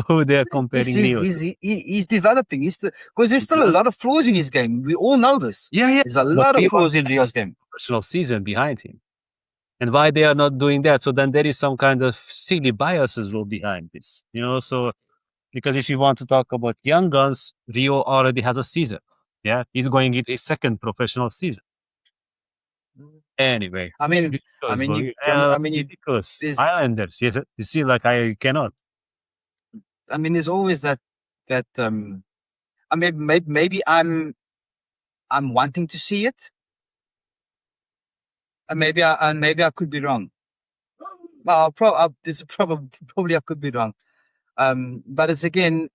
Who they're comparing Rio to? He's developing. Because there's still a lot of flaws in his game. We all know this. Yeah. There's a lot of flaws in Rio's game. Personal season behind him. And why they are not doing that? So then there is some kind of silly bias as well behind this. So because if you want to talk about young guns, Rio already has a season. Yeah. He's going into his second professional season. Anyway. I mean, ridiculous. Islanders. You see, like I cannot. I mean, there's always that. I mean, maybe I'm wanting to see it, and maybe I could be wrong. Well, probably I could be wrong. But it's again,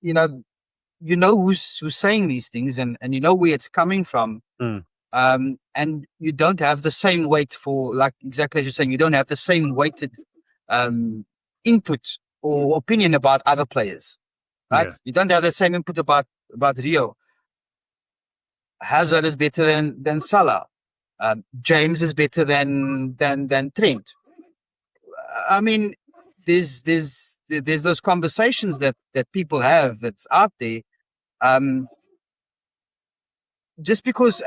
who's saying these things, and you know where it's coming from. And you don't have the same weight for, like exactly as you're saying, you don't have the same weighted input or opinion about other players, right? Yeah. You don't have the same input about Rio. Hazard is better than Salah. James is better than Trent. I mean, there's those conversations that people have that's out there. Just because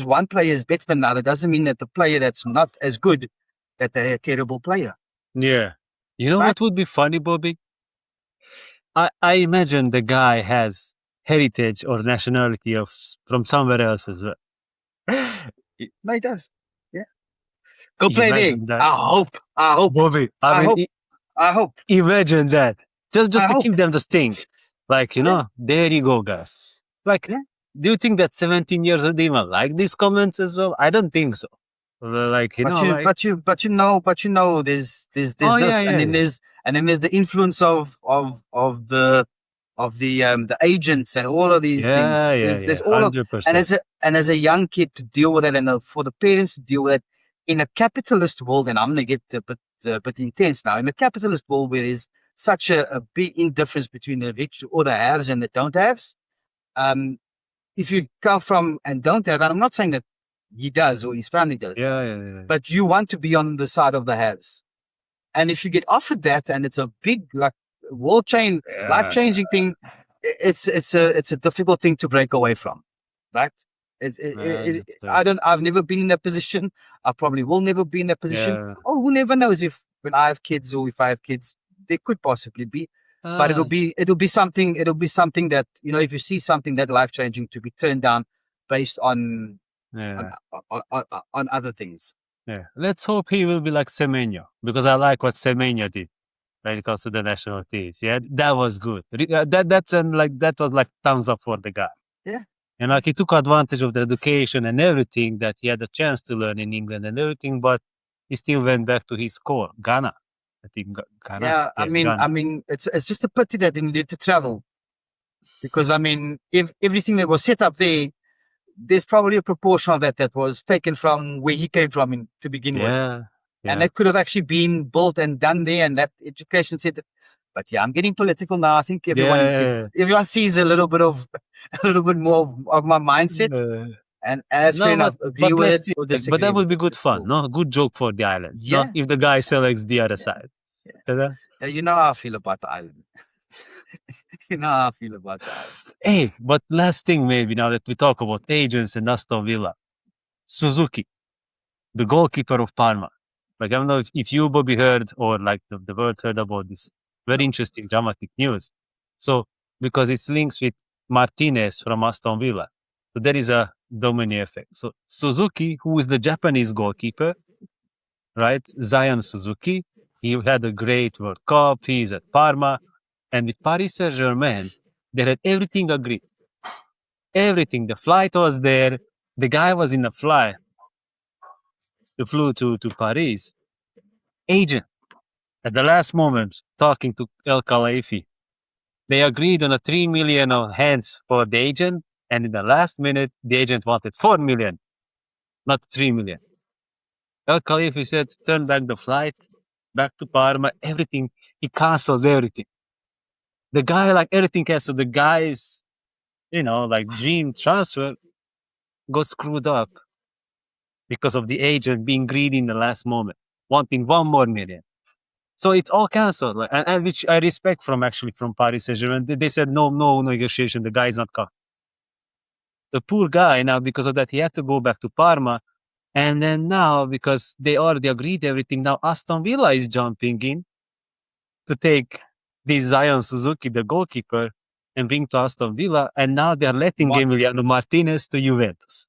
one player is better than another doesn't mean that the player that's not as good, that they're a terrible player. Yeah. You know what would be funny, Bobby? I imagine the guy has heritage or nationality from somewhere else as well. No, he does. Yeah. Go play there. I hope. Bobby, I hope. Imagine that. Just to keep them the sting. Like, there you go, guys. Like, do you think that 17 years old even like these comments as well? I don't think so. Like, but you know, there's this, and then there's the influence of the agents and all of these things. There's all 100%. Of, and as a young kid to deal with it, and for the parents to deal with it in a capitalist world, and I'm gonna get a bit intense now. In a capitalist world where there's such a big indifference between the rich or the haves and the don't haves, if you come from and don't have, and I'm not saying that he does or his family does, but you want to be on the side of the haves, and if you get offered that, and it's a big life changing thing, it's a difficult thing to break away from, right? I've never been in that position. I probably will never be in that position. Yeah. Oh, who never knows if when I have kids or if I have kids, there could possibly be. But it'll be something that, if you see something that life changing, to be turned down based on other things. Yeah. Let's hope he will be like Semenyo, because I like what Semenyo did when it comes to the national teams. Yeah, that was good. That was like thumbs up for the guy. Yeah. And like he took advantage of the education and everything that he had a chance to learn in England and everything, but he still went back to his core, Ghana. I think Ghana. Yeah, I mean, it's just a pity that he needed to travel, because I mean, if everything that was set up there's probably a proportion of that was taken from where he came from to begin with. Yeah. And that could have actually been built and done there, and that education center. But I'm getting political now. I think everyone sees a little bit more of my mindset. And that's fair No, enough. Agree but with let's it see. or But disagree that with would be it. good It's fun, cool. no? Good joke for the island. No, Yeah. if the guy selects the other Yeah. side. Yeah. You know? Yeah, you know how I feel about the island. You know how I feel about the island. Hey, but last thing maybe now that we talk about agents and Aston Villa, Suzuki, the goalkeeper of Parma. Like I don't know if you, Bobby, heard or like the world heard about this very No. interesting dramatic news. So because it's links with Martinez from Aston Villa. So there is a domino effect. So Suzuki, who is the Japanese goalkeeper, right? Zion Suzuki, he had a great World Cup. He's at Parma. And with Paris Saint Germain, they had everything agreed. Everything. The flight was there. The guy was in a fly. The flew to Paris. Agent at the last moment talking to El Khalifi. They agreed on a 3 million of hands for the agent, and in the last minute, the agent wanted 4 million, not 3 million. El Khalifi said, turn back the flight, back to Parma, everything. He canceled everything. The guy, like everything canceled. The guy's, like dream transfer got screwed up because of the agent being greedy in the last moment, wanting 1 more million. So it's all cancelled, like, and which I respect from Paris Saint-Germain. They said no negotiation. The guy is not coming. The poor guy now, because of that, he had to go back to Parma. And then now, because they already agreed everything, now Aston Villa is jumping in to take this Zion Suzuki, the goalkeeper, and bring to Aston Villa. And now they are letting Emiliano Martinez to Juventus.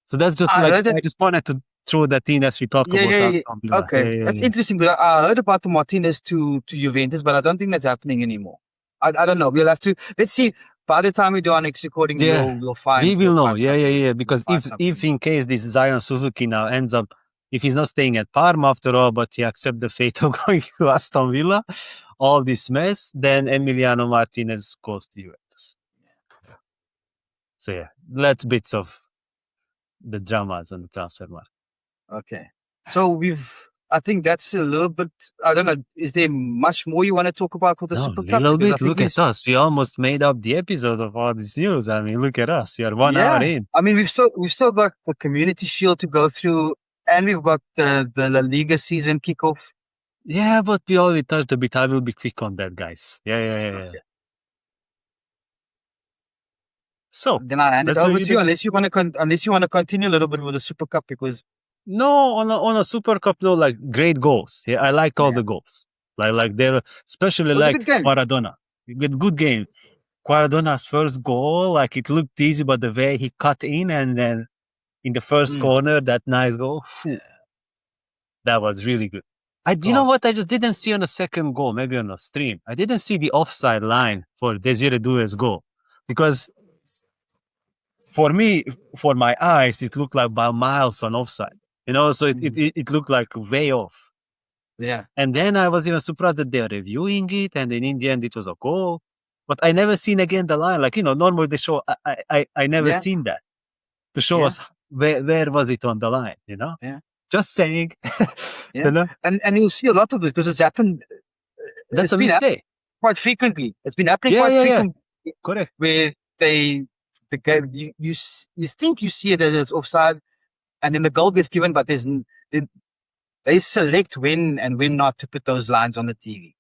So that's just I like, heard that. I just wanted to throw that in as we talk Yeah, about yeah, yeah. Aston Villa. Okay, that's interesting. Because I heard about the Martinez to Juventus, but I don't think that's happening anymore. I don't know. We'll have to let's see. By the time we do our next recording, Yeah, we'll find we will know. find something. Yeah. Because Find if something. in case this Zion Suzuki now ends up, if he's not staying at Parma after all, but he accepts the fate of going to Aston Villa, all this mess, then Emiliano Martinez goes to Juventus. So yeah, let's bits of the dramas on the transfer market. Okay. So I think that's a little bit. I don't know. Is there much more you want to talk about with the No, Super a Cup? little Because I bit. think Look at us. We almost made up the episode of all this news. I mean, look at us. We are 1 hour in. I mean, we've still got the Community Shield to go through, and we've got the La Liga season kickoff. Yeah, but we already touched a bit. I will be quick on that, guys. Yeah. Okay. So Then I'll hand it let's over review to you, unless you want to continue a little bit with the Super Cup, because No, on a Super Cup, no, like great goals. Yeah, I liked all the goals. Like they're especially it was a good liked game. Maradona. Good game. Maradona's first goal, like it looked easy, but the way he cut in and then in the first corner, that nice goal, that was really good. You know what? I just didn't see on the second goal, maybe on the stream. I didn't see the offside line for Desire Doué's goal because for me, for my eyes, it looked like by miles on offside. So it looked like way off. Yeah. And then I was even surprised that they're reviewing it, and then in the end it was a goal. But I never seen again the line. Like, normally they show, I never seen that to show us where was it on the line, Yeah. Just saying. Yeah. And you'll see a lot of this because it's happened. That's a mistake. Quite frequently. It's been happening quite frequently. Yeah. Correct. Where the game, you think you see it as it's offside, and then the goal gets given, but they select when and when not to put those lines on the TV.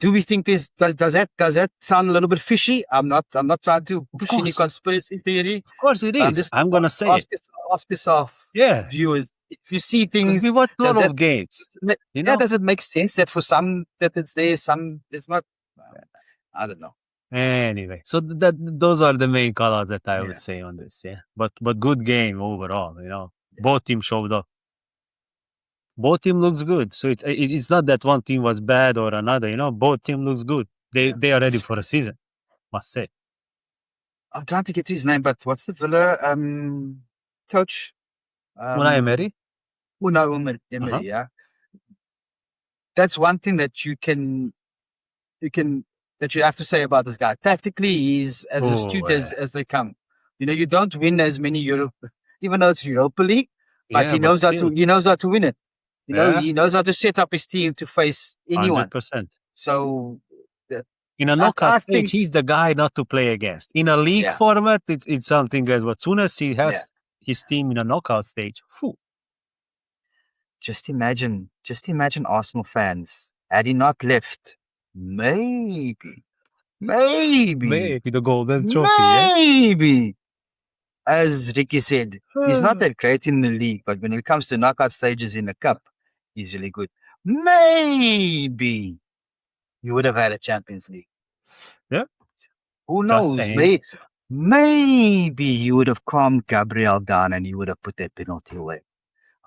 Do we think does that sound a little bit fishy? I'm not trying to push any conspiracy theory. Of course it is. I'm gonna say it. Ask yourself, viewers, if you see things, we watch a lot of games. Does it make sense that for some that it's there, some it's not? I don't know. Anyway, so those are the main colors that I would say on this. Yeah, but good game overall. Both teams showed up. Both team looks good. So it's not that one team was bad or another. Both team looks good. They are ready for a season. Must say. I'm trying to get to his name, but what's the Villa coach? Unai Emery. Unai Emery. Yeah. That's one thing that you have to say about this guy. Tactically, he's as astute as they come. You don't win as many even though it's Europa League, but he knows how to win it. He knows how to set up his team to face anyone. 100%. So In a I knockout stage, think, he's the guy not to play against. In a league yeah, format, it's something else. But soon as he has yeah. his team in a knockout stage, phew, Just imagine Arsenal fans had he not left. Maybe, maybe the golden trophy, yeah? maybe. As Ricky said, he's not that great in the league, but when it comes to knockout stages in the cup, he's really good. Maybe you would have had a Champions League. Yeah, Who just knows? saying. Maybe you would have calmed Gabriel down and you would have put that penalty away.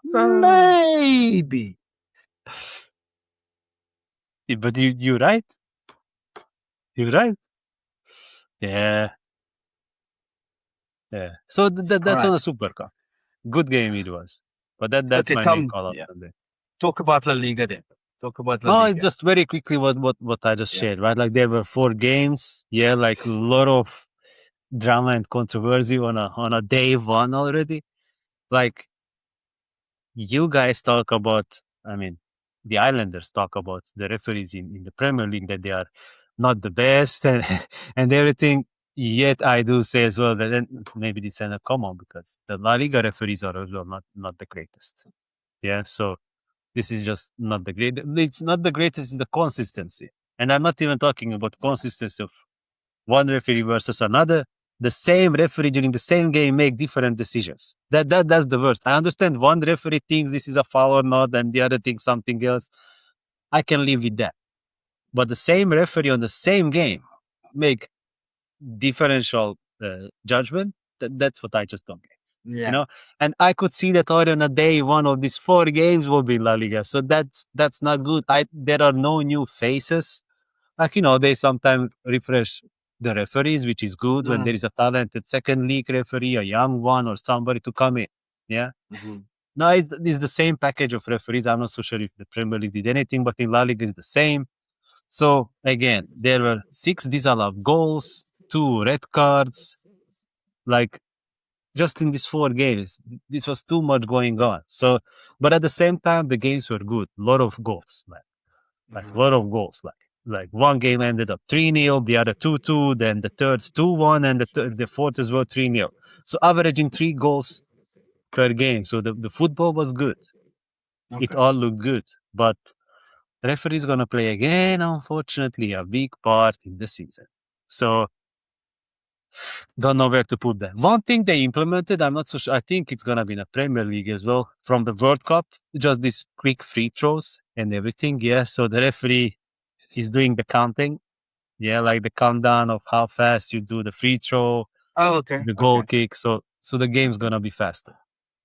Maybe. But you're right. You're right. Yeah, yeah. So All that's right. on the Super Cup. Good game it was. But that's Okay, my main Tom. call out Yeah. Sunday. Talk about La Liga then. Talk about La Oh, it's Liga. just very quickly what I just Yeah. shared, right? Like there were 4 games. Yeah, like a lot of drama and controversy on a day one already. Like you guys talk about, I mean, the Islanders talk about the referees in the Premier League that they are not the best and and everything. Yet I do say as well that then maybe this is a common because the La Liga referees are as well not the greatest. Yeah, so this is just not the great. It's not the greatest. It's the consistency, and I'm not even talking about consistency of one referee versus another. The same referee during the same game make different decisions. That's the worst. I understand one referee thinks this is a foul or not, and the other thinks something else. I can live with that. But the same referee on the same game make differential judgment. That's what I just don't get. Yeah. You know, and I could see that already on a day one of these 4 games will be in La Liga. So that's not good. There are no new faces. Like, they sometimes refresh the referees, which is good when there is a talented second league referee, a young one, or somebody to come in. Yeah. Mm-hmm. No, it's the same package of referees. I'm not so sure if the Premier League did anything, but in La Liga it's the same. So again, there were 6 disallowed goals, 2 red cards. Like just in these 4 games, this was too much going on. So, but at the same time, the games were good. A lot of goals, like a lot of goals. Like one game ended up 3-0, the other 2-2, then the third 2-1, and the fourth as well 3-0. So averaging 3 goals per game. So the football was good. Okay. It all looked good. But the referee is going to play again, unfortunately, a big part in the season. So don't know where to put that. One thing they implemented, I'm not so sure. I think it's going to be in the Premier League as well from the World Cup, just these quick free throws and everything. Yeah. So the referee is doing the counting. Yeah. Like the countdown of how fast you do the free throw, Oh, okay. the goal kick. So the game's going to be faster.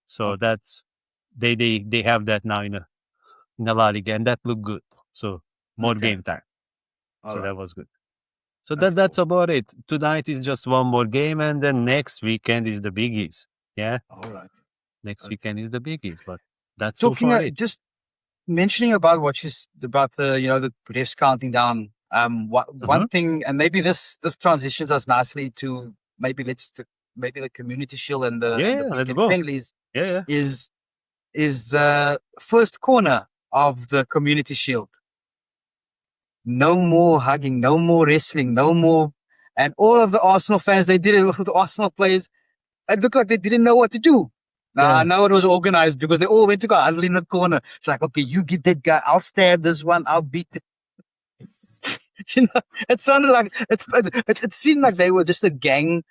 So that's, they have that now in a La Liga, and that looked good. So more game time. So that was good. So that's about it. Tonight is just one more game, and then next weekend is the biggies. Yeah, All right. next weekend is the biggies. But that's so Talking far it. just mentioning about about the the refs counting down. One thing, and maybe this transitions us nicely to maybe maybe the community shield and the Let's weekend go. friendlies Yeah. is first corner of the community shield. No more hugging, no more wrestling, no more. And all of the Arsenal fans, they did it with the Arsenal players. It looked like they didn't know what to do. I know it was organized because they all went to go huddle in the corner. It's like, okay, you get that guy. I'll stab this one. I'll beat it. It sounded like it seemed like they were just a gang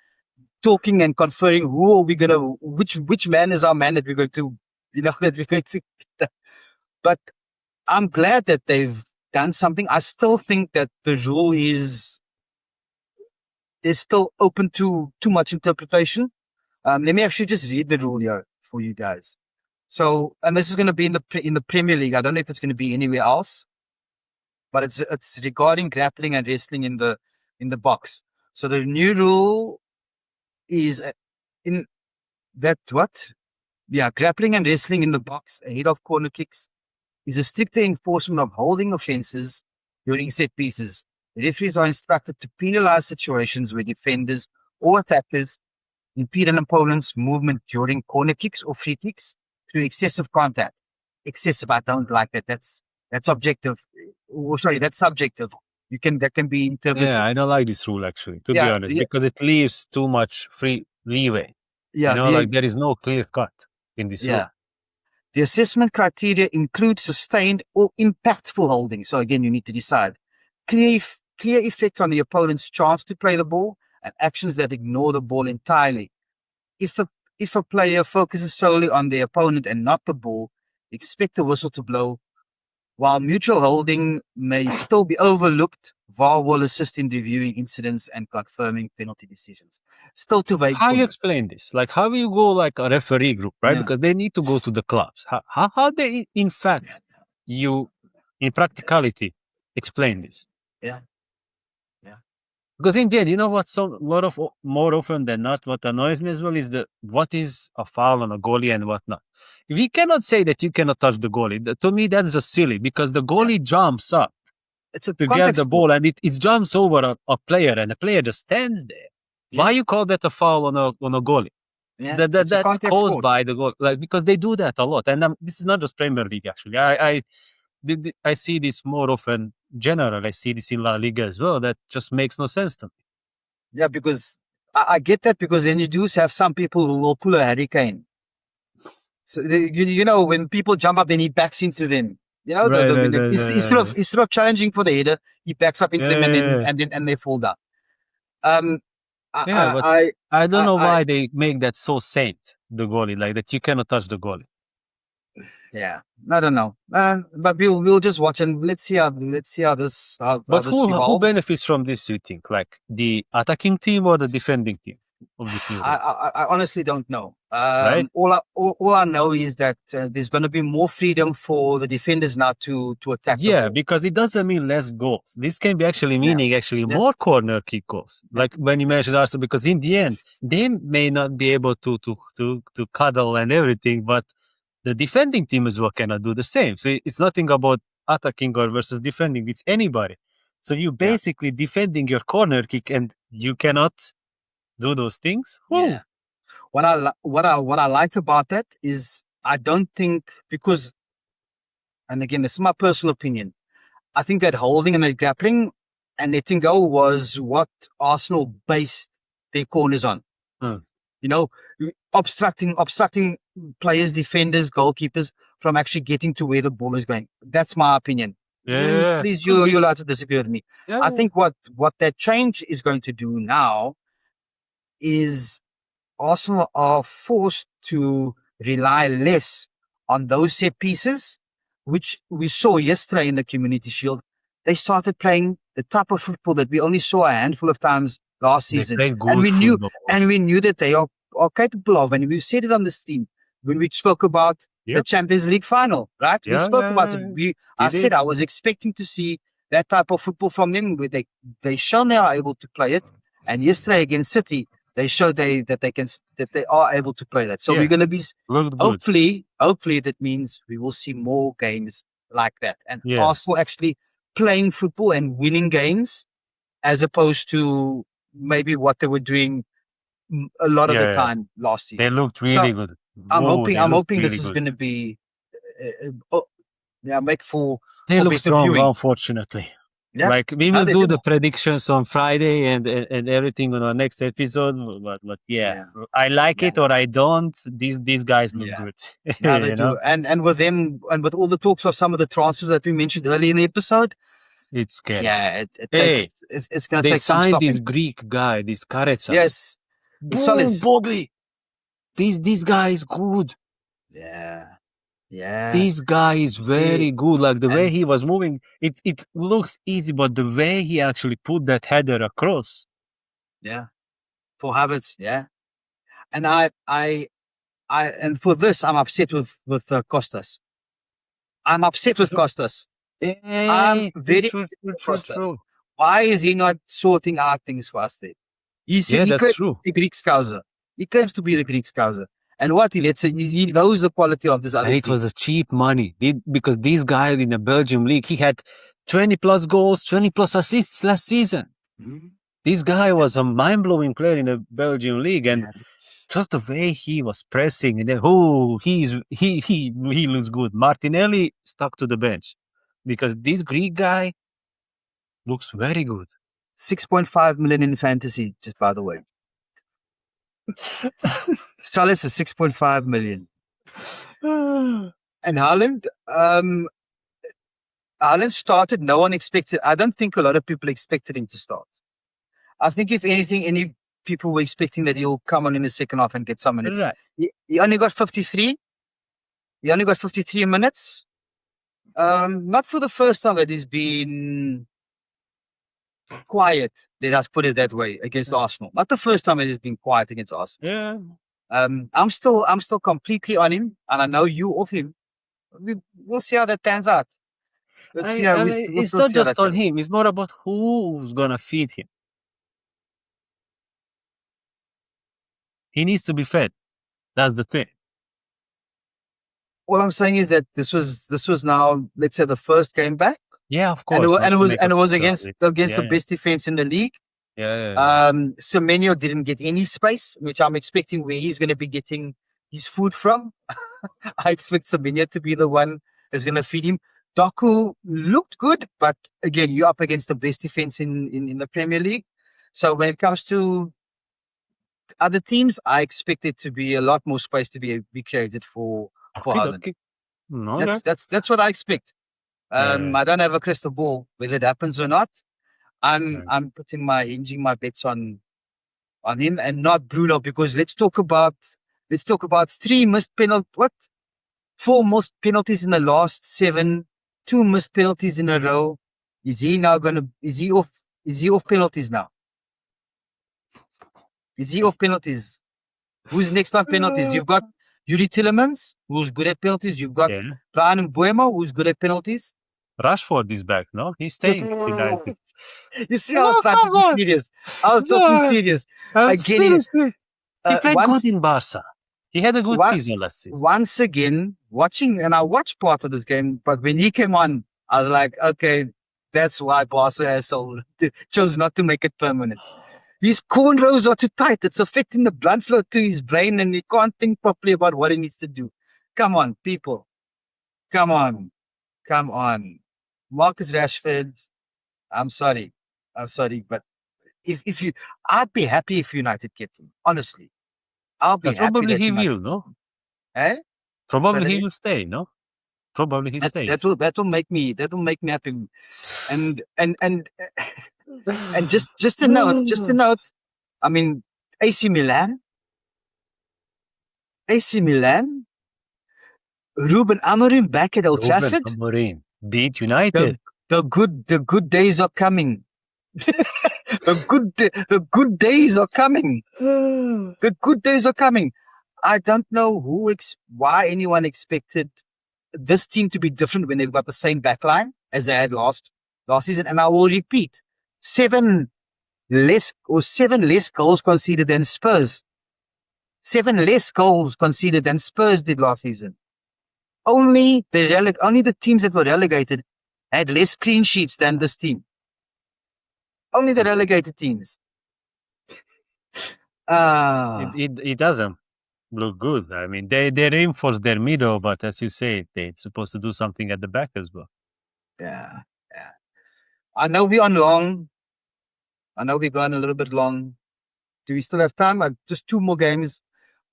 talking and conferring who are we gonna, which man is our man that we're going to, that we're going to. But I'm glad that they've done something. I still think that the rule is still open to too much interpretation. Let me actually just read the rule here for you guys. So, and this is going to be in the Premier League. I don't know if it's going to be anywhere else, but it's regarding grappling and wrestling in the box. So the new rule is in that what? Yeah, grappling and wrestling in the box ahead of corner kicks is a stricter enforcement of holding offenses during set pieces. The referees are instructed to penalize situations where defenders or attackers impede an opponent's movement during corner kicks or free kicks through excessive contact. Excessive, I don't like that. That's objective. Oh, sorry, that's subjective. That can be interpreted. Yeah, I don't like this rule actually, to be Yeah, honest, because it leaves too much free leeway. yeah, Like there is no clear cut in this rule. yeah. The assessment criteria include sustained or impactful holding. So again, you need to decide clear effect on the opponent's chance to play the ball and actions that ignore the ball entirely. If a player focuses solely on the opponent and not the ball, expect the whistle to blow. While mutual holding may still be overlooked, VAR will assist in reviewing incidents and confirming penalty decisions. Still too vague How for you me. explain this? Like how you go like a referee group, right? Yeah. Because they need to go to the clubs. How they in fact you in practicality explain this? Yeah. Yeah. Because in the end, you know what? So lot of more often than not, what annoys me as well is the what is a foul on a goalie and what not. We cannot say that you cannot touch the goalie. To me, that's just silly because the goalie jumps up It's a to get contact the sport. ball and it jumps over a player and the player just stands there. Yeah. Why you call that a foul on a goalie? Yeah. It's a That's contact caused sport. by the goal, like because they do that a lot. And this is not just Premier League actually. I see this more often. General, I see this in La Liga as well. That just makes no sense to me. Yeah, because I get that, because then you do have some people who will pull a hurricane. So you know, when people jump up, then he backs into them. You know, Right, right, when right, instead of challenging for the header, he backs up into them, and yeah, then they fall down. Um, yeah. But I, I don't know I why they make that so saint the goalie like that. You cannot touch the goalie. yeah, I don't know, but we'll just watch and let's see how how But this who evolves. benefits from this? You think like the attacking team or the defending team of this new rule? I honestly don't know. Right? All I know is that there's going to be more freedom for the defenders now to attack the Yeah, ball. because it doesn't mean less goals. This can be actually Yeah, meaning actually yeah, more corner kick goals. yeah, Like when you mentioned Arsenal, because in the end they may not be able to cuddle and everything, but the defending team as well cannot do the same. So it's nothing about attacking or versus defending. It's anybody. So you yeah, basically defending your corner kick and you cannot do those things. yeah. Whoa. What I like about that is I don't think, because, and again, this is my personal opinion, I think that holding and that grappling and letting go was what Arsenal based their corners on. Hmm. You know, obstructing players, defenders, goalkeepers from actually getting to where the ball is going. That's my opinion. And Yeah. please, Could be. you're allowed to disagree with me. Yeah. I think what that change is going to do now is Arsenal are forced to rely less on those set pieces, which we saw yesterday in the Community Shield. They started playing the type of football that we only saw a handful of times last They season, play and good football. we knew that they are capable of, and we've said it on the stream when we spoke about the Yep. Champions League final, right? We Yeah, spoke yeah, about it. yeah. I You said did. I was expecting to see that type of football from them, where they shown they are able to play it, and yesterday against City they showed that they are able to play that. So Yeah. we're going to be Looked good. hopefully that means we will see more games like that, and Yeah. Arsenal actually playing football and winning games, as opposed to maybe what they were doing a lot of the Yeah. time last They season. looked So really good. Whoa, they I'm looked hoping this really is good. going to be make for They look better strong, viewing. unfortunately. Yeah, Like we no, will they do do. the predictions on Friday and everything on our next episode. But yeah, I like Yeah. it or I don't. These guys look Yeah. good. Now they You know, do, and with them, and with all the talks of some of the transfers that we mentioned earlier in the episode, it's scary. yeah, it Hey, takes it's going to they take some signed this stopping. Greek guy, this Karetsas. Yes, Boom, Solis. Bobby. This guy is good. Yeah, yeah. This guy is You very see, good. Like the way and he was moving, it looks easy, but the way he actually put that header across. yeah, for Havertz, yeah, and and for this, I'm upset with Costas. I'm upset with Costas. I'm very upset with Costas. Why is he not sorting out things for us there? Yeah, He that's claims true. the Greek Scouser. He claims to be the Greek Scouser. And what he knows the quality of this other And it team. was a cheap money because this guy in the Belgium league, he had 20 plus goals, 20 plus assists last season. Mm-hmm. This guy was a mind-blowing player in the Belgian league, and Yeah. just the way he was pressing, and then he looks good. Martinelli stuck to the bench because this Greek guy, Looks very good. 6.5 million in fantasy, just by the way. Salas is 6.5 million. And Haaland, Haaland started, no one expected, I don't think a lot of people expected him to start. I think if anything, any people were expecting that he'll come on in the second half and get some minutes. Right. He only got 53. He only got 53 minutes. Not for the first time that he's been quiet, let us put it that way, against Arsenal. Not the first time that he's been quiet against Arsenal. Yeah. I'm still completely on him, and I know you off him. We'll see how that pans out. It's not just on him. It's more about who's gonna feed him. He needs to be fed. That's the thing. All I'm saying is that this was now, let's say, the first game back. Yeah, of course. And it was against the best defense in the league. Yeah. Semenyo didn't get any space, which I'm expecting where he's going to be getting his food from. I expect Semenyo to be the one that's going to feed him. Doku looked good, but again, you're up against the best defense in the Premier League. So when it comes to other teams, I expect it to be a lot more space to be created for Haaland. Okay. No, That's what I expect. I don't have a crystal ball whether it happens or not. I'm hinging my bets on him and not Bruno, because let's talk about 3 missed penalties. 4 missed penalties in the last 7, 2 missed penalties in a row. Is he off penalties now? Is he off penalties? Who's next on penalties? You've got Yuri Tillemans, who's good at penalties. You've got Brian Mbuemo, who's good at penalties. Rashford is back, no? He's staying. You see, I was trying to be serious. I was talking serious. Seriously. He played good in Barca. He had a good season last season. Once again, and I watched part of this game, but when he came on, I was like, okay, that's why Barca chose not to make it permanent. His cornrows are too tight. It's affecting the blood flow to his brain, and he can't think properly about what he needs to do. Come on, people. Come on. Marcus Rashford, I'm sorry, but I'd be happy if United kept him. Honestly, I'll be happy. Probably he will, no? Eh? Probably he will stay, no? Probably he'll stay. That will make me happy. And just a note. I mean, AC Milan. Ruben Amorim back at Old Trafford. Amorim beat United. The good days are coming. The good days are coming. The good days are coming. I don't know why anyone expected this team to be different when they've got the same backline as they had last season. And I will repeat, 7 less goals conceded than Spurs. 7 less goals conceded than Spurs did last season. Only the teams that were relegated had less clean sheets than this team. Only the relegated teams. It doesn't look good. I mean, they reinforced their middle, but as you say, they're supposed to do something at the back as well. Yeah. I know we're on long. I know we're going a little bit long. Do we still have time? Just 2 more games.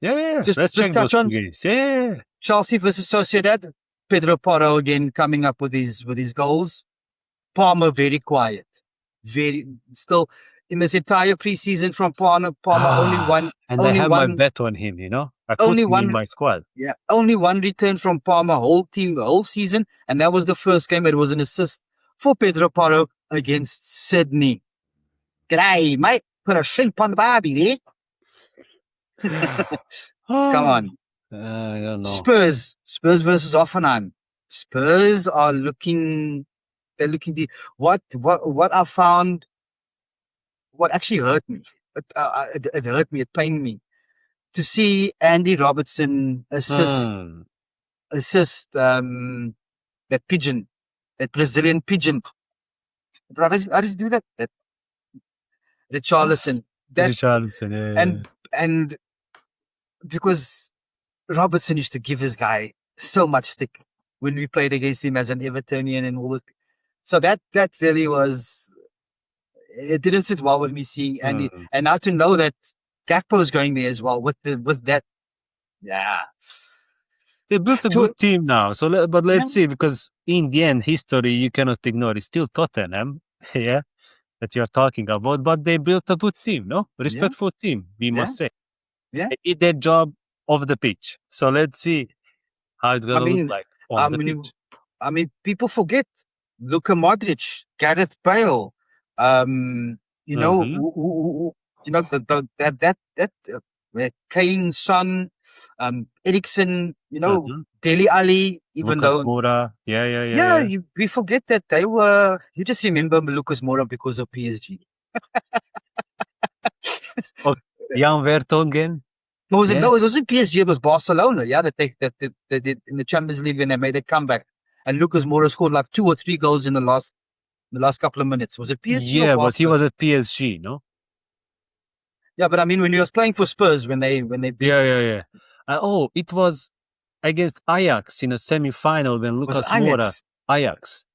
Yeah. Let's check those 2 games. Yeah. Chelsea versus Sociedad. Pedro Porro again coming up with his goals. Palmer very quiet. Still in this entire preseason from Palmer only one. And I have my bet on him, I put him in my squad. Yeah, only 1 return from Palmer, whole season, and that was the first game. It was an assist for Pedro Porro against Sydney. G'day, mate. Put a shrimp on the barbie there. Come on. I don't know. Spurs versus Hoffenheim. Spurs are looking. They're looking deep. What I found. What actually hurt me. It hurt me. It pained me to see Andy Robertson assist that pigeon, that Brazilian pigeon. I just do that. That Richarlison. Richarlison, yeah. And because Robertson used to give this guy so much stick when we played against him as an Evertonian and all this. So that really was It didn't sit well with me seeing Andy, Mm. and now to know that Gakpo is going there as well with that. Yeah. They built a To, good team now. So, but yeah. let's see, because in the end, history you cannot ignore. It's still Tottenham, yeah, that you're talking about. But they built a good team, no, Yeah. respectful team. We Yeah. must say, Yeah. they did their job off the pitch. So let's see how it's I gonna look mean, like I on the mean, pitch. people forget Luka Modric, Gareth Bale, you know, Mm-hmm. Kane, Son, Eriksen, Mm-hmm. Dele Alli, even Lucas though, Moura, yeah, yeah. we forget that they were, you just remember Lucas Moura because of PSG. Oh, Jan Vertonghen, No, yeah, it wasn't PSG, it was Barcelona, yeah, that they did in the Champions League when they made a comeback. And Lucas Moura scored like 2 or 3 goals in the last couple of minutes. Was it PSG or yeah, but he Barca? was at PSG, no? Yeah, but I mean, when he was playing for Spurs, when they beat, Yeah. Oh, it was against Ajax in a semi-final when was it Lucas Moura, Ajax? Ajax,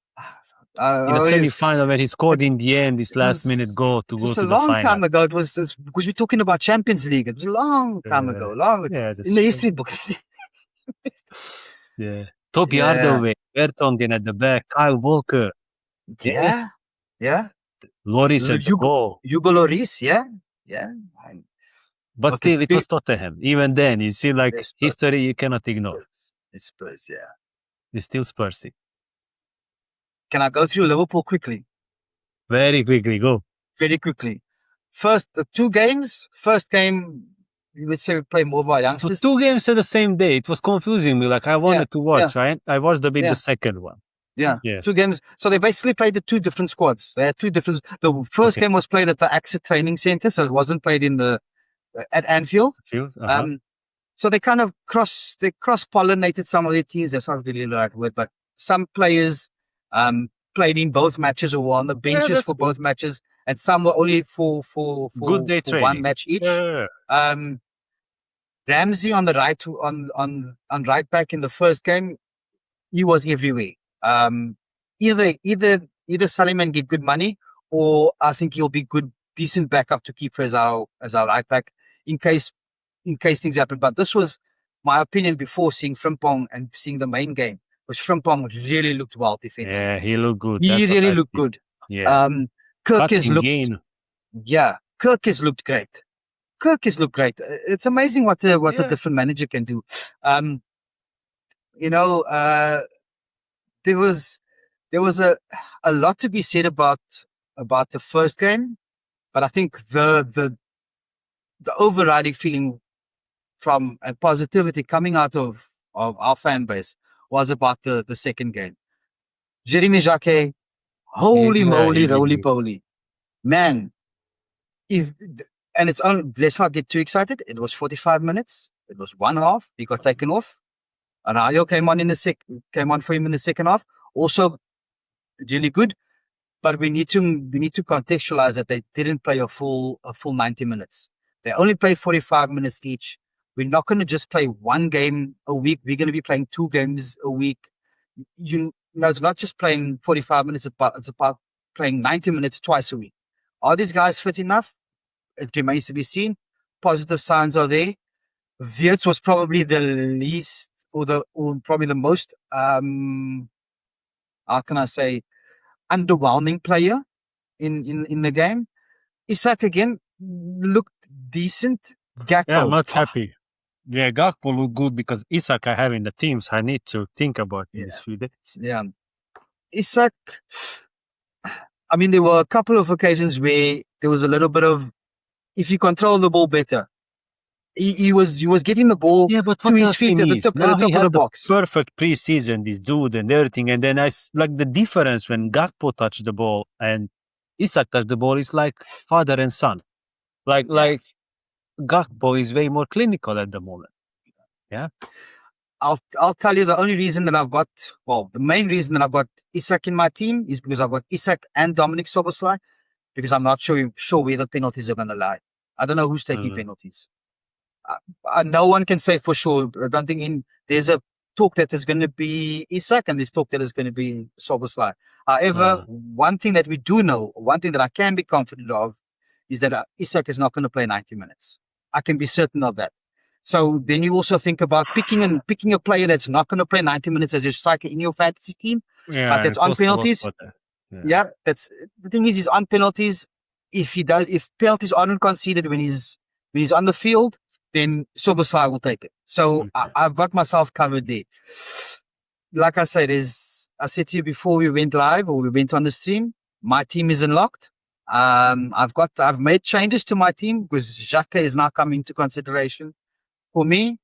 in a Uh, it, semi-final when he scored in the end his it last-minute was goal to it go was a to the long final. time ago. It was because we're talking about Champions League. It was a long time ago. Yeah, It's in that's the true. history books. Yeah, Toby Yeah, Alderweireld, Vertonghen at the back, Kyle Walker, yeah, yeah, yeah. Loris at the goal. Hugo Lloris, yeah, yeah. I- But Okay, still, it was Tottenham. Even then, you see, like it's Spurs. history, you cannot It's ignore. Spurs. It's Spurs. Yeah. It's still Spursy. Can I go through Liverpool quickly? Very quickly, go. Very quickly. First, the 2 games. First game, you would say we play more of our So youngsters. 2 games at the same day. It was confusing me. Like I Yeah, wanted to yeah, watch. I watched a bit yeah, the second one. yeah. Yeah. 2 games. So they basically played the 2 different squads. They had 2 different. The first Okay. game was played at the AXA Training Center, so it wasn't played in the at Anfield. Field. Um, so they kind of cross pollinated some of their teams. That's not really the right word, but some players played in both matches or were on the Yeah, benches that's for good. both matches, and some were only Good day for one training. match each. Yeah. Um, Ramsey on the right on right back in the first game, he was everywhere. Either sell him and get good money, or I think he'll be good, decent backup to keep as our right back in case things happen. But this was my opinion before seeing Frimpong and seeing the main game. Was Frimpong really looked well defensively. Yeah, he looked good. He That's what really I looked think. good. Yeah. Kirk has Cutting looked, gain. yeah, Kirk has looked great. Kirk has looked great. It's amazing what a Yeah. different manager can do. You know, there was a lot to be said about the first game, but I think the overriding feeling from and positivity coming out of our fan base was about the second game. Jeremy Jacquet, holy Yeah, moly, he did roly good. poly, man! If and it's on. Let's not get too excited. It was 45 minutes. It was one half. He got taken off. Arayo came on for him in the second half. Also really good. But we need to contextualize that they didn't play a full 90 minutes. They only played 45 minutes each. We're not going to just play one game a week. We're going to be playing 2 games a week. You know, it's not just playing 45 minutes. It's about playing 90 minutes twice a week. Are these guys fit enough? It remains to be seen. Positive signs are there. Wirtz was probably the least, or probably the most. How can I say? Underwhelming player in the game. Isak again looked decent. Yeah, I'm Gakpo, not happy. Yeah, Gakpo looked good because Isak I have in the teams. I need to think about in these few days. yeah. Isak, I mean, there were a couple of occasions where there was a little bit of, if you control the ball better, he was getting the ball Yeah, but to what his else he feet at the needs? top Now he of the had the box. perfect preseason, this dude and everything, and then like the difference when Gakpo touched the ball and Isak touched the ball is like father and son. Like Gakpo is way more clinical at the moment. Yeah. I'll tell you the only reason that the main reason that I've got Isak in my team is because I've got Isak and Dominic Soboslai, because I'm not sure where the penalties are going to lie. I don't know who's taking penalties. No one can say for sure. I don't think there's a talk that there's going to be Isak and there's talk that there's going to be Szoboszlai. However, one thing that we do know, one thing that I can be confident of, is that Isak is not going to play 90 minutes. I can be certain of that. So then you also think about picking a player that's not going to play 90 minutes as your striker in your fantasy team, but that's on penalties. Yeah, that's the thing is on penalties. If penalties aren't conceded when he's on the field, then Szoboszlai will take it. So I've got myself covered there. Like I said, I said to you before we went live or we went on the stream, my team is unlocked. I've made changes to my team because Xhaka is now coming into consideration for me.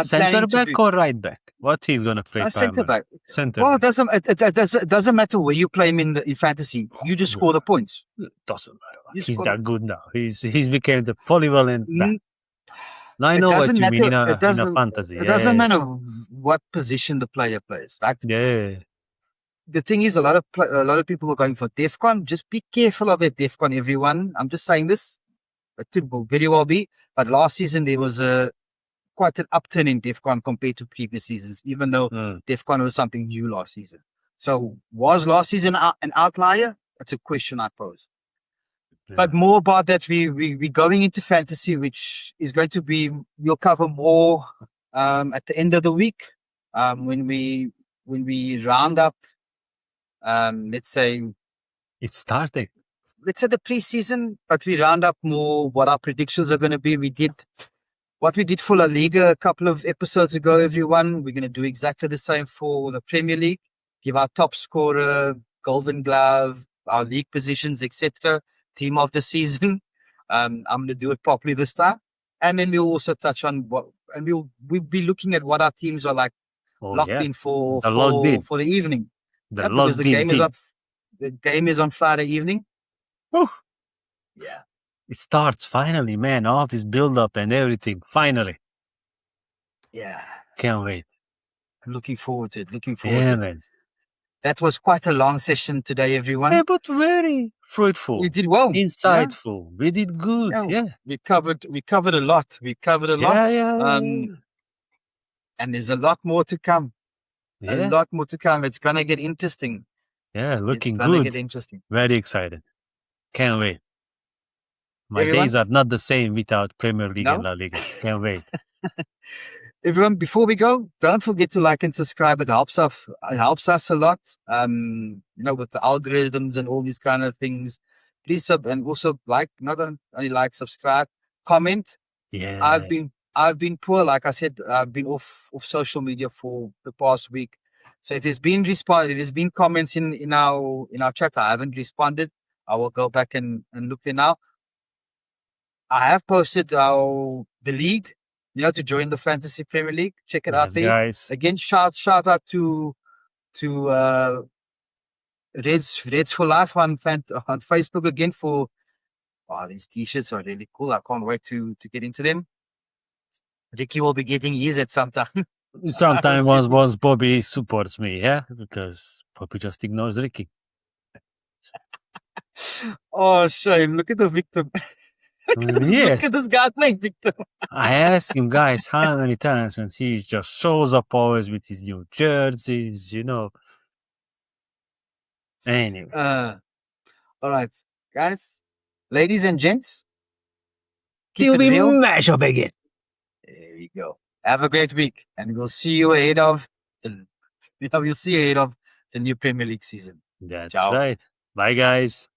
Center back or right back? What he's gonna play? Center back. Center. Well, back. It doesn't matter where you play him in fantasy. You just score the points. Doesn't matter. He's that good now. He's became the polyvalent back. Now I know what you mean in a fantasy. It doesn't matter what position the player plays, right? Yeah. The thing is, a lot of people are going for DEFCON. Just be careful of that DEFCON, everyone. I'm just saying this. It could very well be. But last season there was quite an upturn in DEFCON compared to previous seasons, even though DEFCON was something new last season. So was last season an outlier? That's a question I pose. Yeah. But more about that, we're going into fantasy, which is going to be, we'll cover more at the end of the week when we round up, let's say... It's starting. Let's say the preseason, but we round up more what our predictions are going to be. We did what we did for La Liga a couple of episodes ago, everyone. We're going to do exactly the same for the Premier League. Give our top scorer, Golden Glove, our league positions, etc. Team of the season. I'm going to do it properly this time. And then we'll also touch on we'll be looking at what our teams are like locked in for the evening. Because the game is on Friday evening. Whew. Yeah. It starts finally, man. All this build up and everything. Finally. Yeah. Can't wait. I'm looking forward to it. Yeah, man. That was quite a long session today, everyone. Yeah, but very fruitful. We did well. Insightful. Yeah. We did good. Yeah. We covered a lot. Yeah. And there's a lot more to come. Yeah. A lot more to come. It's gonna get interesting. Yeah, looking good. It's gonna get interesting. Very excited. Can't wait. My days are not the same without Premier League and La Liga. Can't wait. Everyone, before we go, don't forget to like and subscribe. It helps us a lot. With the algorithms and all these kind of things. Please and also not only like, subscribe, comment. Yeah. I've been poor, like I said. I've been off social media for the past week. So if there's been comments in our chat, I haven't responded. I will go back and look there now. I have posted the league, to join the Fantasy Premier League. Check it out there. Guys. Again, shout out to Reds for Life on Facebook again for these t-shirts are really cool. I can't wait to get into them. Ricky will be getting his at some time. Sometimes once Bobby supports me, yeah? Because Bobby just ignores Ricky. Oh, shame. Look at the victim. Yes. Look at this guy playing victim. I asked him, guys, how many times, and he just shows up always with his new jerseys, Anyway. All right, guys, ladies and gents. Till we mash up again. There we go. Have a great week, and we'll see you ahead of the new Premier League season. That's Ciao. right. Bye, guys.